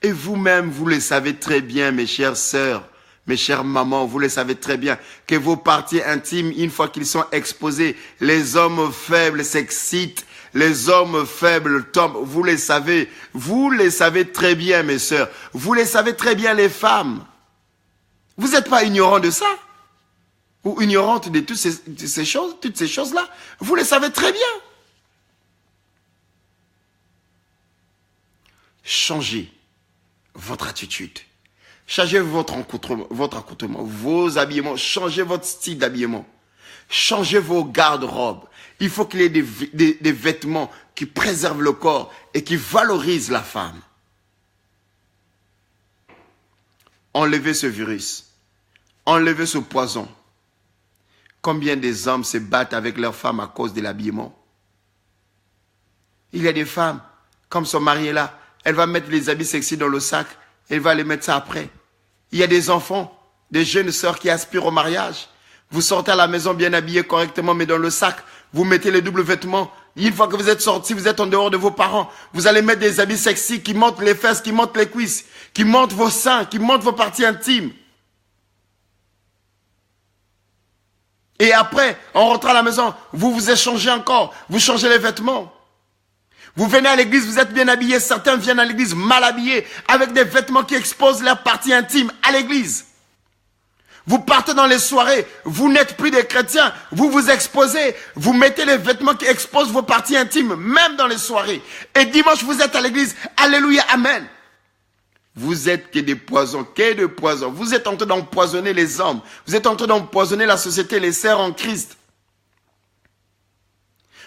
Et vous-même, vous le savez très bien, mes chères sœurs, mes chères mamans, vous le savez très bien, que vos parties intimes, une fois qu'ils sont exposés, les hommes faibles s'excitent, les hommes faibles tombent. Vous le savez très bien, mes sœurs. Vous le savez très bien, les femmes. Vous n'êtes pas ignorants de ça? Ou ignorantes de toutes ces choses-là? Vous le savez très bien. Changez votre attitude. Changez votre accoutrement, vos habillements, changez votre style d'habillement. Changez vos garde-robes. Il faut qu'il y ait des vêtements qui préservent le corps et qui valorisent la femme. Enlevez ce virus. Enlevez ce poison. Combien des hommes se battent avec leurs femmes à cause de l'habillement? Il y a des femmes, comme son mari est là, elle va mettre les habits sexy dans le sac, elle va les mettre ça après. Il y a des enfants, des jeunes sœurs qui aspirent au mariage. Vous sortez à la maison bien habillés correctement, mais dans le sac, vous mettez les doubles vêtements. Une fois que vous êtes sortis, vous êtes en dehors de vos parents. Vous allez mettre des habits sexy qui montrent les fesses, qui montrent les cuisses, qui montrent vos seins, qui montrent vos parties intimes. Et après, en rentrant à la maison, vous vous échangez encore. Vous changez les vêtements. Vous venez à l'église, vous êtes bien habillés. Certains viennent à l'église mal habillés, avec des vêtements qui exposent leur partie intime à l'église. Vous partez dans les soirées, vous n'êtes plus des chrétiens, vous vous exposez, vous mettez les vêtements qui exposent vos parties intimes, même dans les soirées. Et dimanche, vous êtes à l'église, alléluia, amen. Vous êtes que des poisons, que de poisons. Vous êtes en train d'empoisonner les hommes. Vous êtes en train d'empoisonner la société, les sœurs en Christ.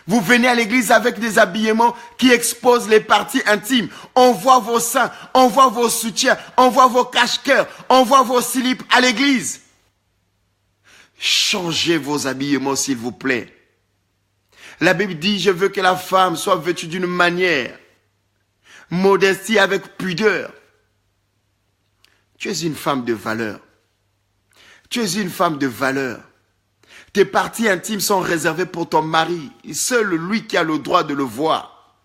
Vous venez à l'église avec des habillements qui exposent les parties intimes. On voit vos seins, on voit vos soutiens, on voit vos cache-cœurs, on voit vos slips à l'église. Changez vos habillements, s'il vous plaît. La Bible dit, je veux que la femme soit vêtue d'une manière, modestie avec pudeur. Tu es une femme de valeur. Tu es une femme de valeur. Tes parties intimes sont réservées pour ton mari. Seul lui qui a le droit de le voir.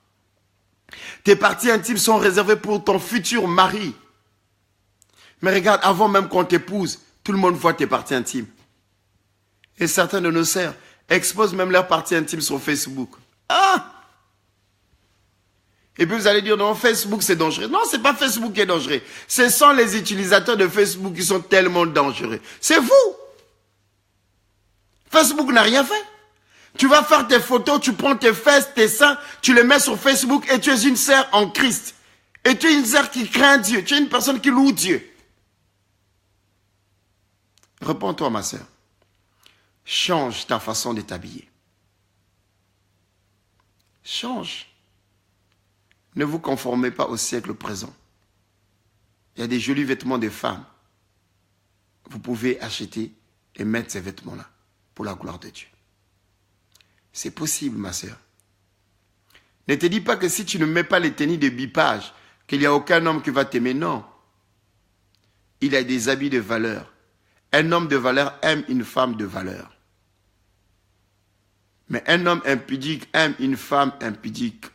Tes parties intimes sont réservées pour ton futur mari. Mais regarde, avant même qu'on t'épouse, tout le monde voit tes parties intimes. Et certains de nos sœurs exposent même leurs parties intimes sur Facebook. Ah! Et puis vous allez dire, non, Facebook c'est dangereux. Non, c'est pas Facebook qui est dangereux. Ce sont les utilisateurs de Facebook qui sont tellement dangereux. C'est vous! Facebook n'a rien fait. Tu vas faire tes photos, tu prends tes fesses, tes seins, tu les mets sur Facebook et tu es une sœur en Christ. Et tu es une sœur qui craint Dieu. Tu es une personne qui loue Dieu. Réponds-toi, ma sœur. Change ta façon de t'habiller. Change. Ne vous conformez pas au siècle présent. Il y a des jolis vêtements de femmes. Vous pouvez acheter et mettre ces vêtements-là pour la gloire de Dieu. C'est possible, ma sœur. Ne te dis pas que si tu ne mets pas les tenues de bipage, qu'il n'y a aucun homme qui va t'aimer. Non. Il a des habits de valeur. Un homme de valeur aime une femme de valeur. Mais un homme impudique aime une femme impudique.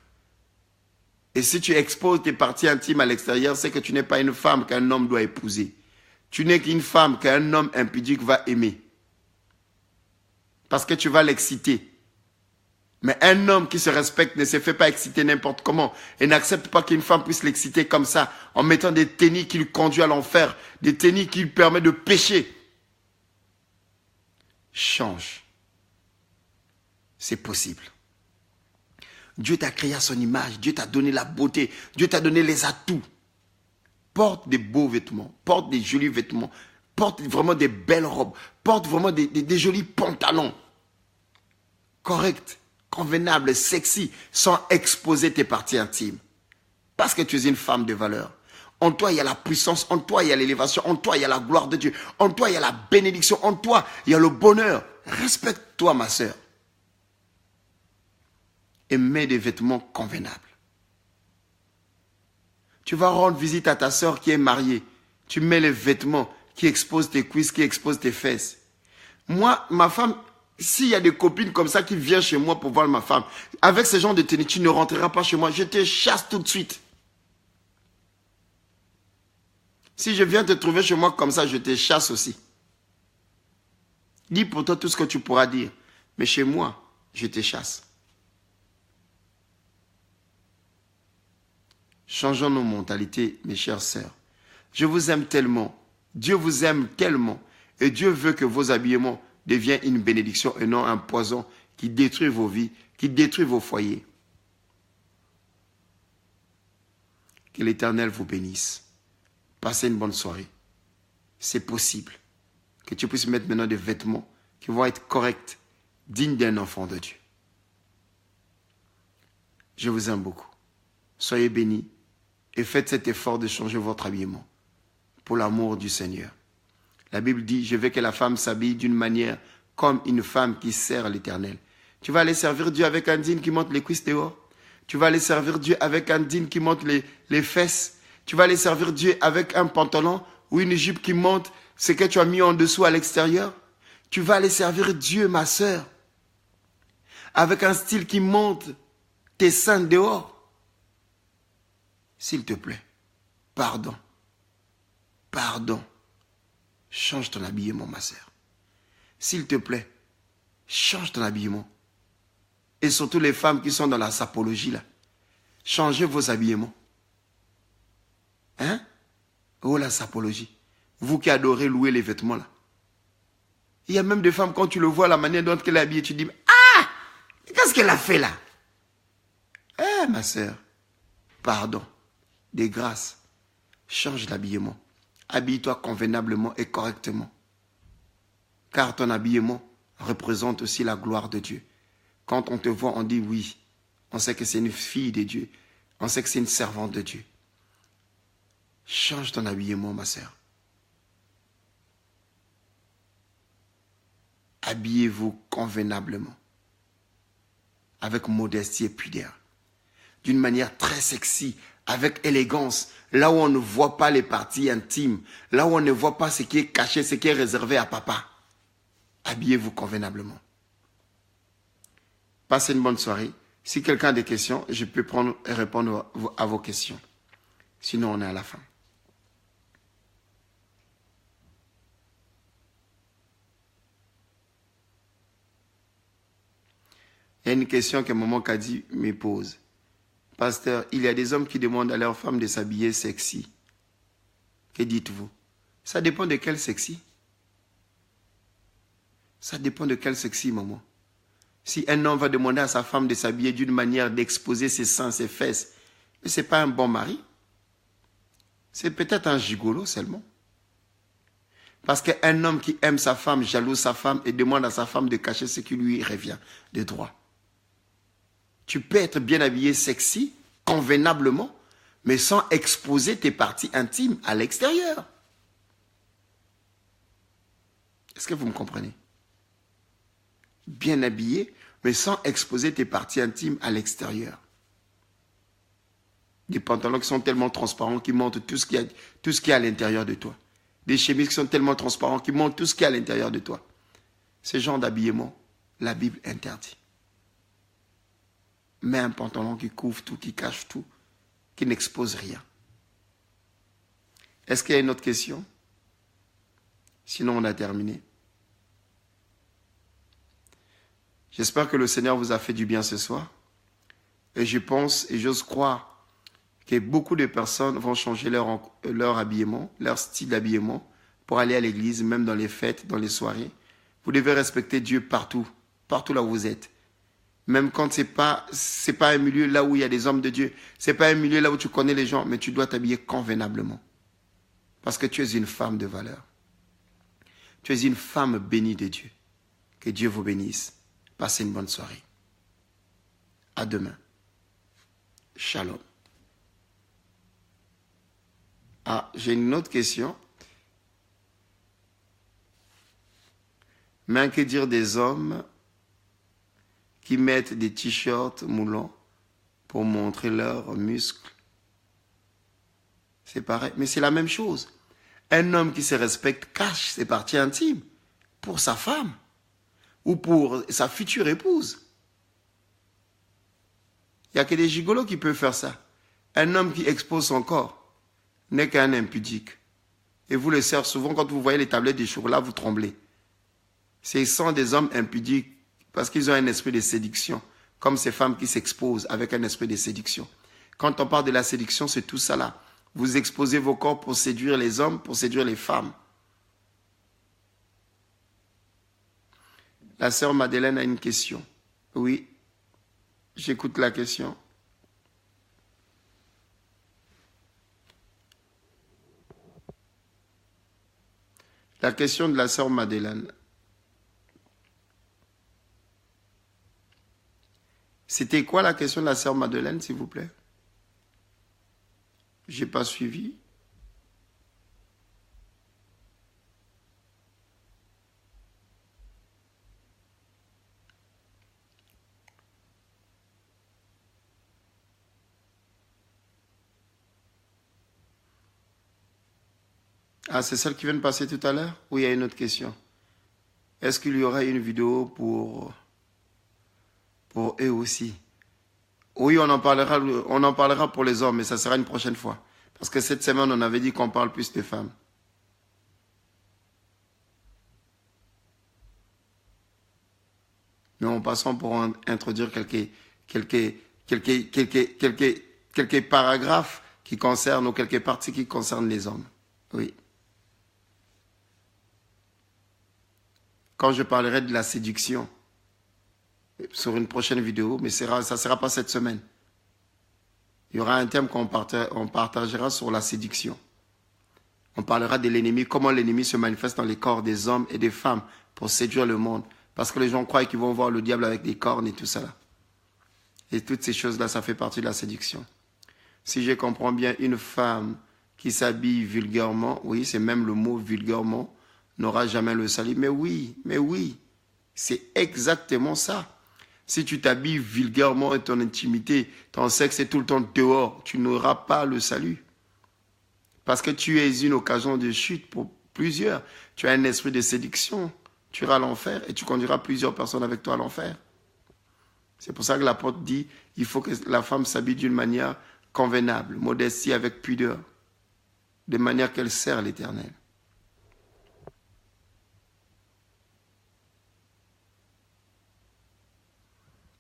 Et si tu exposes tes parties intimes à l'extérieur, c'est que tu n'es pas une femme qu'un homme doit épouser. Tu n'es qu'une femme qu'un homme impudique va aimer. Parce que tu vas l'exciter. Mais un homme qui se respecte ne se fait pas exciter n'importe comment. Et n'accepte pas qu'une femme puisse l'exciter comme ça, en mettant des tenues qui le conduisent à l'enfer, des tenues qui lui permettent de pécher. Change. C'est possible. Dieu t'a créé à son image. Dieu t'a donné la beauté. Dieu t'a donné les atouts. Porte des beaux vêtements. Porte des jolis vêtements. Porte vraiment des belles robes. Porte vraiment des jolis pantalons. Corrects, convenables, sexy, sans exposer tes parties intimes. Parce que tu es une femme de valeur. En toi, il y a la puissance. En toi, il y a l'élévation. En toi, il y a la gloire de Dieu. En toi, il y a la bénédiction. En toi, il y a le bonheur. Respecte-toi, ma sœur. Et mets des vêtements convenables. Tu vas rendre visite à ta sœur qui est mariée. Tu mets les vêtements qui exposent tes cuisses, qui exposent tes fesses. Moi, ma femme, s'il y a des copines comme ça qui viennent chez moi pour voir ma femme, avec ce genre de tenue, tu ne rentreras pas chez moi. Je te chasse tout de suite. Si je viens te trouver chez moi comme ça, je te chasse aussi. Dis pour toi tout ce que tu pourras dire. Mais chez moi, je te chasse. Changeons nos mentalités, mes chères sœurs. Je vous aime tellement. Dieu vous aime tellement. Et Dieu veut que vos habillements deviennent une bénédiction et non un poison qui détruit vos vies, qui détruit vos foyers. Que l'Éternel vous bénisse. Passez une bonne soirée. C'est possible que tu puisses mettre maintenant des vêtements qui vont être corrects, dignes d'un enfant de Dieu. Je vous aime beaucoup. Soyez bénis et faites cet effort de changer votre habillement pour l'amour du Seigneur. La Bible dit, je veux que la femme s'habille d'une manière comme une femme qui sert l'Éternel. Tu vas aller servir Dieu avec un jean qui monte les cuisses dehors. Tu vas aller servir Dieu avec un jean qui monte les fesses. Tu vas aller servir Dieu avec un pantalon ou une jupe qui monte ce que tu as mis en dessous à l'extérieur. Tu vas aller servir Dieu, ma sœur, avec un style qui monte tes seins dehors. S'il te plaît, pardon. Pardon. Change ton habillement, ma sœur. S'il te plaît, Change ton habillement. Et surtout les femmes qui sont dans la sapologie là. Changez vos habillements. Hein? Oh la sapologie. Vous qui adorez louer les vêtements là. Il y a même des femmes, quand tu le vois, la manière dont elle est habillée, tu dis, ah! Qu'est-ce qu'elle a fait là? Eh ma sœur, pardon, des grâces. Change l'habillement. Habille-toi convenablement et correctement. Car ton habillement représente aussi la gloire de Dieu. Quand on te voit, on dit oui. On sait que c'est une fille de Dieu. On sait que c'est une servante de Dieu. Change ton habillement, ma sœur. Habillez-vous convenablement. Avec modestie et pudeur. D'une manière très sexy, avec élégance. Là où on ne voit pas les parties intimes. Là où on ne voit pas ce qui est caché, ce qui est réservé à papa. Habillez-vous convenablement. Passez une bonne soirée. Si quelqu'un a des questions, je peux prendre et répondre à vos questions. Sinon, on est à la fin. Il y a une question que Maman Kadi me pose. Pasteur, il y a des hommes qui demandent à leurs femmes de s'habiller sexy. Que dites-vous? Ça dépend de quel sexy. Ça dépend de quel sexy, maman. Si un homme va demander à sa femme de s'habiller d'une manière d'exposer ses seins, ses fesses, mais ce n'est pas un bon mari. C'est peut-être un gigolo seulement. Parce qu'un homme qui aime sa femme, jalouse sa femme et demande à sa femme de cacher ce qui lui revient de droit. Tu peux être bien habillé sexy, convenablement, mais sans exposer tes parties intimes à l'extérieur. Est-ce que vous me comprenez? Bien habillé, mais sans exposer tes parties intimes à l'extérieur. Des pantalons qui sont tellement transparents qu'ils montrent tout ce qu'il y a à l'intérieur de toi. Des chemises qui sont tellement transparents qu'ils montrent tout ce qu'il y a à l'intérieur de toi. Ce genre d'habillement, la Bible interdit. Mets un pantalon qui couvre tout, qui cache tout, qui n'expose rien. Est-ce qu'il y a une autre question? Sinon, on a terminé. J'espère que le Seigneur vous a fait du bien ce soir. Et je pense et j'ose croire que beaucoup de personnes vont changer leur habillement, leur style d'habillement pour aller à l'église, même dans les fêtes, dans les soirées. Vous devez respecter Dieu partout, partout là où vous êtes. Même quand c'est pas un milieu là où il y a des hommes de Dieu. C'est pas un milieu là où tu connais les gens, mais tu dois t'habiller convenablement. Parce que tu es une femme de valeur. Tu es une femme bénie de Dieu. Que Dieu vous bénisse. Passez une bonne soirée. À demain. Shalom. Ah, j'ai une autre question. Mais que dire des hommes qui mettent des t-shirts moulants pour montrer leurs muscles? C'est pareil, mais c'est la même chose. Un homme qui se respecte cache ses parties intimes pour sa femme ou pour sa future épouse. Il n'y a que des gigolos qui peuvent faire ça. Un homme qui expose son corps n'est qu'un impudique. Et vous le savez souvent, quand vous voyez les tablettes de chocolat, vous tremblez. Ce sont des hommes impudiques parce qu'ils ont un esprit de séduction, comme ces femmes qui s'exposent avec un esprit de séduction. Quand on parle de la séduction, c'est tout ça là. Vous exposez vos corps pour séduire les hommes, pour séduire les femmes. La sœur Madeleine a une question. Oui, j'écoute la question. La question de la sœur Madeleine. C'était quoi la question de la sœur Madeleine, s'il vous plaît? Je n'ai pas suivi. Ah, c'est celle qui vient de passer tout à l'heure? Oui, il y a une autre question. Est-ce qu'il y aura une vidéo pour eux aussi? Oui, on en parlera pour les hommes, mais ça sera une prochaine fois. Parce que cette semaine, on avait dit qu'on parle plus des femmes. Mais en passant pour introduire quelques paragraphes qui concernent ou quelques parties qui concernent les hommes. Oui. Quand je parlerai de la séduction, sur une prochaine vidéo, mais ça ne sera pas cette semaine. Il y aura un thème qu'on partagera sur la séduction. On parlera de l'ennemi, comment l'ennemi se manifeste dans les corps des hommes et des femmes pour séduire le monde. Parce que les gens croient qu'ils vont voir le diable avec des cornes et tout ça là. Et toutes ces choses-là, ça fait partie de la séduction. Si je comprends bien, une femme qui s'habille vulgairement, oui, c'est même le mot vulgairement, n'aura jamais le salut. Mais oui, c'est exactement ça. Si tu t'habilles vulgairement et ton intimité, ton sexe est tout le temps dehors, tu n'auras pas le salut. Parce que tu es une occasion de chute pour plusieurs. Tu as un esprit de séduction. Tu iras à l'enfer et tu conduiras plusieurs personnes avec toi à l'enfer. C'est pour ça que l'apôtre dit, il faut que la femme s'habille d'une manière convenable, modestie avec pudeur, de manière qu'elle sert l'Éternel.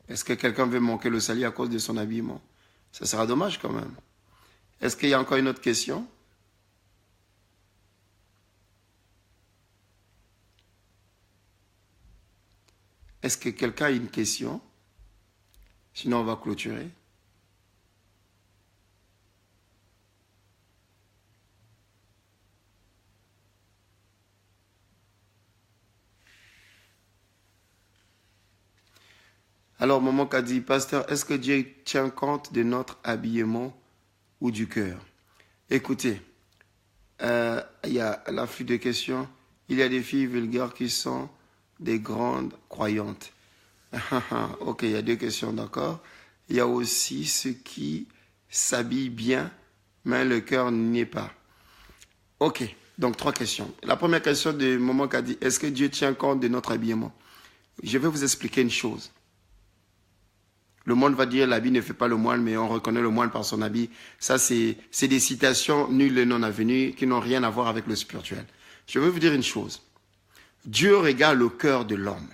Est-ce que quelqu'un veut manquer le salut à cause de son habillement? Ça sera dommage quand même. Est-ce qu'il y a encore une autre question? Est-ce que quelqu'un a une question? Sinon, on va clôturer. Alors, maman a dit, pasteur, est-ce que Dieu tient compte de notre habillement ou du cœur? Écoutez, il y a l'afflux de questions. Il y a des filles vulgaires qui sont des grandes croyantes. Ok, il y a deux questions, d'accord. Il y a aussi ceux qui s'habillent bien, mais le cœur n'y est pas. Ok, donc 3 questions. La première question de maman qui a dit, est-ce que Dieu tient compte de notre habillement? Je vais vous expliquer une chose. Le monde va dire, l'habit ne fait pas le moine, mais on reconnaît le moine par son habit. Ça, c'est des citations nulles et non avenues qui n'ont rien à voir avec le spirituel. Je vais vous dire une chose. Dieu regarde le cœur de l'homme.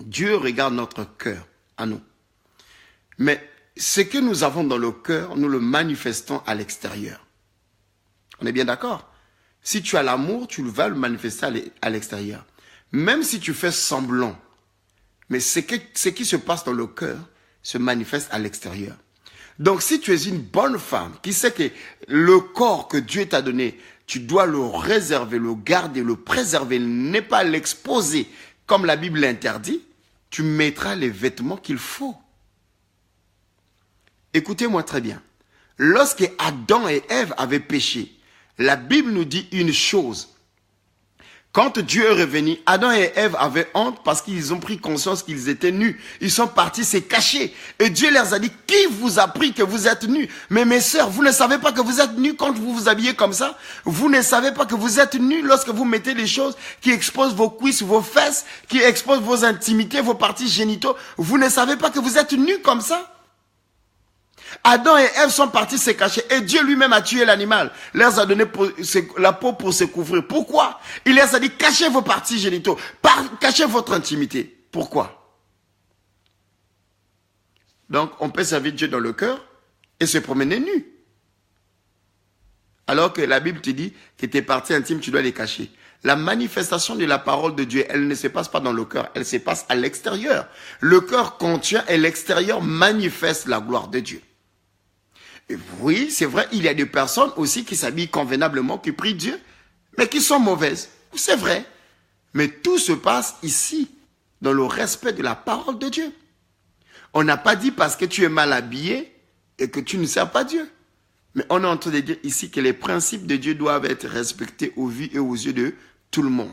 Dieu regarde notre cœur à nous. Mais ce que nous avons dans le cœur, nous le manifestons à l'extérieur. On est bien d'accord? Si tu as l'amour, tu vas le manifester à l'extérieur. Même si tu fais semblant, mais ce qui se passe dans le cœur se manifeste à l'extérieur. Donc si tu es une bonne femme qui sait que le corps que Dieu t'a donné, tu dois le réserver, le garder, le préserver, ne pas l'exposer comme la Bible l'interdit, tu mettras les vêtements qu'il faut. Écoutez-moi très bien. Lorsque Adam et Ève avaient péché, la Bible nous dit une chose. Quand Dieu est revenu, Adam et Ève avaient honte parce qu'ils ont pris conscience qu'ils étaient nus. Ils sont partis se cacher. Et Dieu leur a dit, qui vous a appris que vous êtes nus? Mais mes sœurs, vous ne savez pas que vous êtes nus quand vous vous habillez comme ça? Vous ne savez pas que vous êtes nus lorsque vous mettez des choses qui exposent vos cuisses, vos fesses, qui exposent vos intimités, vos parties génitaux? Vous ne savez pas que vous êtes nus comme ça? Adam et Ève sont partis se cacher et Dieu lui-même a tué l'animal. Leur a donné la peau pour se couvrir. Pourquoi? Il leur a dit, cachez vos parties génitaux, cachez votre intimité. Pourquoi? Donc, on peut servir Dieu dans le cœur et se promener nu. Alors que la Bible te dit que tes parties intimes, tu dois les cacher. La manifestation de la parole de Dieu, elle ne se passe pas dans le cœur, elle se passe à l'extérieur. Le cœur contient et l'extérieur manifeste la gloire de Dieu. Et oui, c'est vrai, il y a des personnes aussi qui s'habillent convenablement, qui prient Dieu, mais qui sont mauvaises. C'est vrai. Mais tout se passe ici, dans le respect de la parole de Dieu. On n'a pas dit parce que tu es mal habillé et que tu ne sers pas Dieu. Mais on est en train de dire ici que les principes de Dieu doivent être respectés aux vues et aux yeux de tout le monde.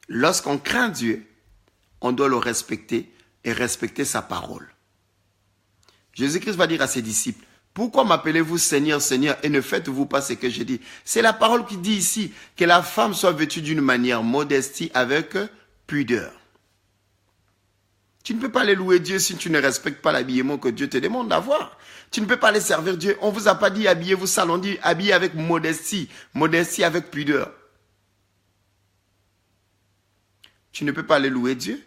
Lorsqu'on craint Dieu, on doit le respecter et respecter sa parole. Jésus-Christ va dire à ses disciples, pourquoi m'appelez-vous Seigneur, Seigneur, et ne faites-vous pas ce que j'ai dit? C'est la parole qui dit ici que la femme soit vêtue d'une manière modestie avec pudeur. Tu ne peux pas aller louer Dieu si tu ne respectes pas l'habillement que Dieu te demande d'avoir. Tu ne peux pas aller servir Dieu. On ne vous a pas dit habillez-vous sale, on dit habillez avec modestie, modestie avec pudeur. tu ne peux pas aller louer Dieu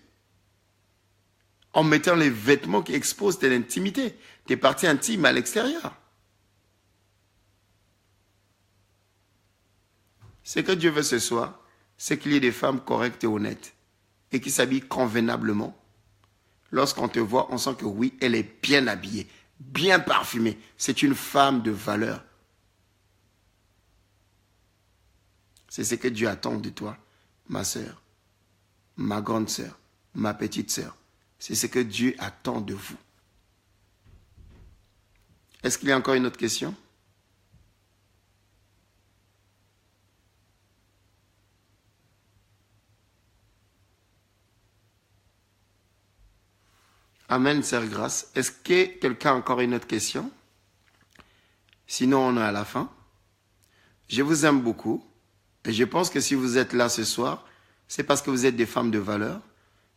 en mettant les vêtements qui exposent tes intimités, tes parties intimes à l'extérieur. Ce que Dieu veut ce soir, c'est qu'il y ait des femmes correctes et honnêtes et qui s'habillent convenablement. Lorsqu'on te voit, on sent que oui, elle est bien habillée, bien parfumée. C'est une femme de valeur. C'est ce que Dieu attend de toi, ma sœur, ma grande sœur, ma petite sœur. C'est ce que Dieu attend de vous. Est-ce qu'il y a encore une autre question? Amen, sœur Grâce. Est-ce que quelqu'un a encore une autre question? Sinon, on est à la fin. Je vous aime beaucoup. Et je pense que si vous êtes là ce soir, c'est parce que vous êtes des femmes de valeur.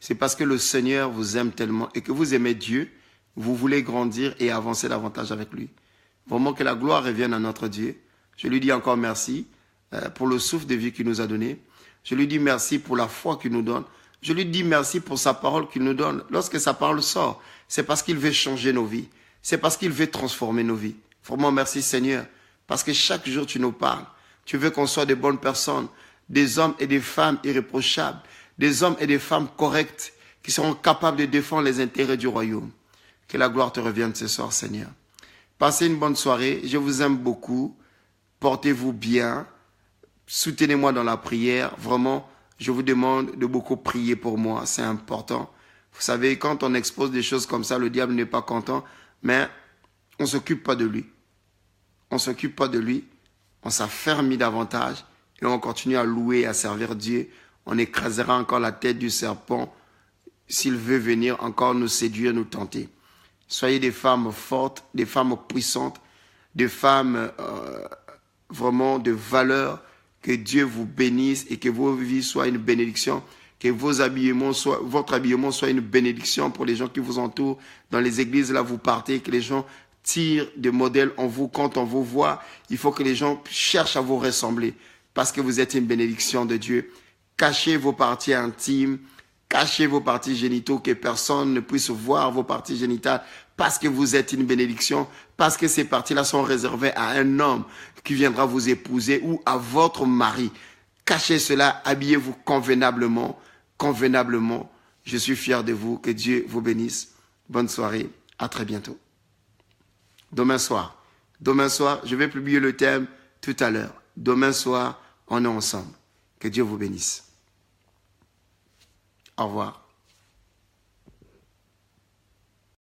C'est parce que le Seigneur vous aime tellement et que vous aimez Dieu. Vous voulez grandir et avancer davantage avec lui. Vraiment que la gloire revienne à notre Dieu. Je lui dis encore merci pour le souffle de vie qu'il nous a donné. Je lui dis merci pour la foi qu'il nous donne. Je lui dis merci pour sa parole qu'il nous donne. Lorsque sa parole sort, c'est parce qu'il veut changer nos vies. C'est parce qu'il veut transformer nos vies. Vraiment merci Seigneur. Parce que chaque jour tu nous parles. Tu veux qu'on soit de bonnes personnes, des hommes et des femmes irréprochables, des hommes et des femmes correctes qui seront capables de défendre les intérêts du royaume. Que la gloire te revienne ce soir Seigneur. Passez une bonne soirée. Je vous aime beaucoup. Portez-vous bien. Soutenez-moi dans la prière. Vraiment, je vous demande de beaucoup prier pour moi. C'est important. Vous savez, quand on expose des choses comme ça, le diable n'est pas content. Mais on ne s'occupe pas de lui. On ne s'occupe pas de lui. On s'affermit davantage. Et on continue à louer, à servir Dieu. On écrasera encore la tête du serpent s'il veut venir encore nous séduire, nous tenter. Soyez des femmes fortes, des femmes puissantes, des femmes vraiment de valeur. Que Dieu vous bénisse et que vos vies soient une bénédiction. Que votre habillement soit une bénédiction pour les gens qui vous entourent. Dans les églises, là, vous partez, que les gens tirent des modèles en vous. Quand on vous voit, il faut que les gens cherchent à vous ressembler. Parce que vous êtes une bénédiction de Dieu. Cachez vos parties intimes. Cachez vos parties génitaux, que personne ne puisse voir vos parties génitales parce que vous êtes une bénédiction, parce que ces parties-là sont réservées à un homme qui viendra vous épouser ou à votre mari. Cachez cela, habillez-vous convenablement, convenablement. Je suis fier de vous, que Dieu vous bénisse. Bonne soirée, à très bientôt. Demain soir, je vais publier le thème tout à l'heure. Demain soir, on est ensemble. Que Dieu vous bénisse. Au revoir.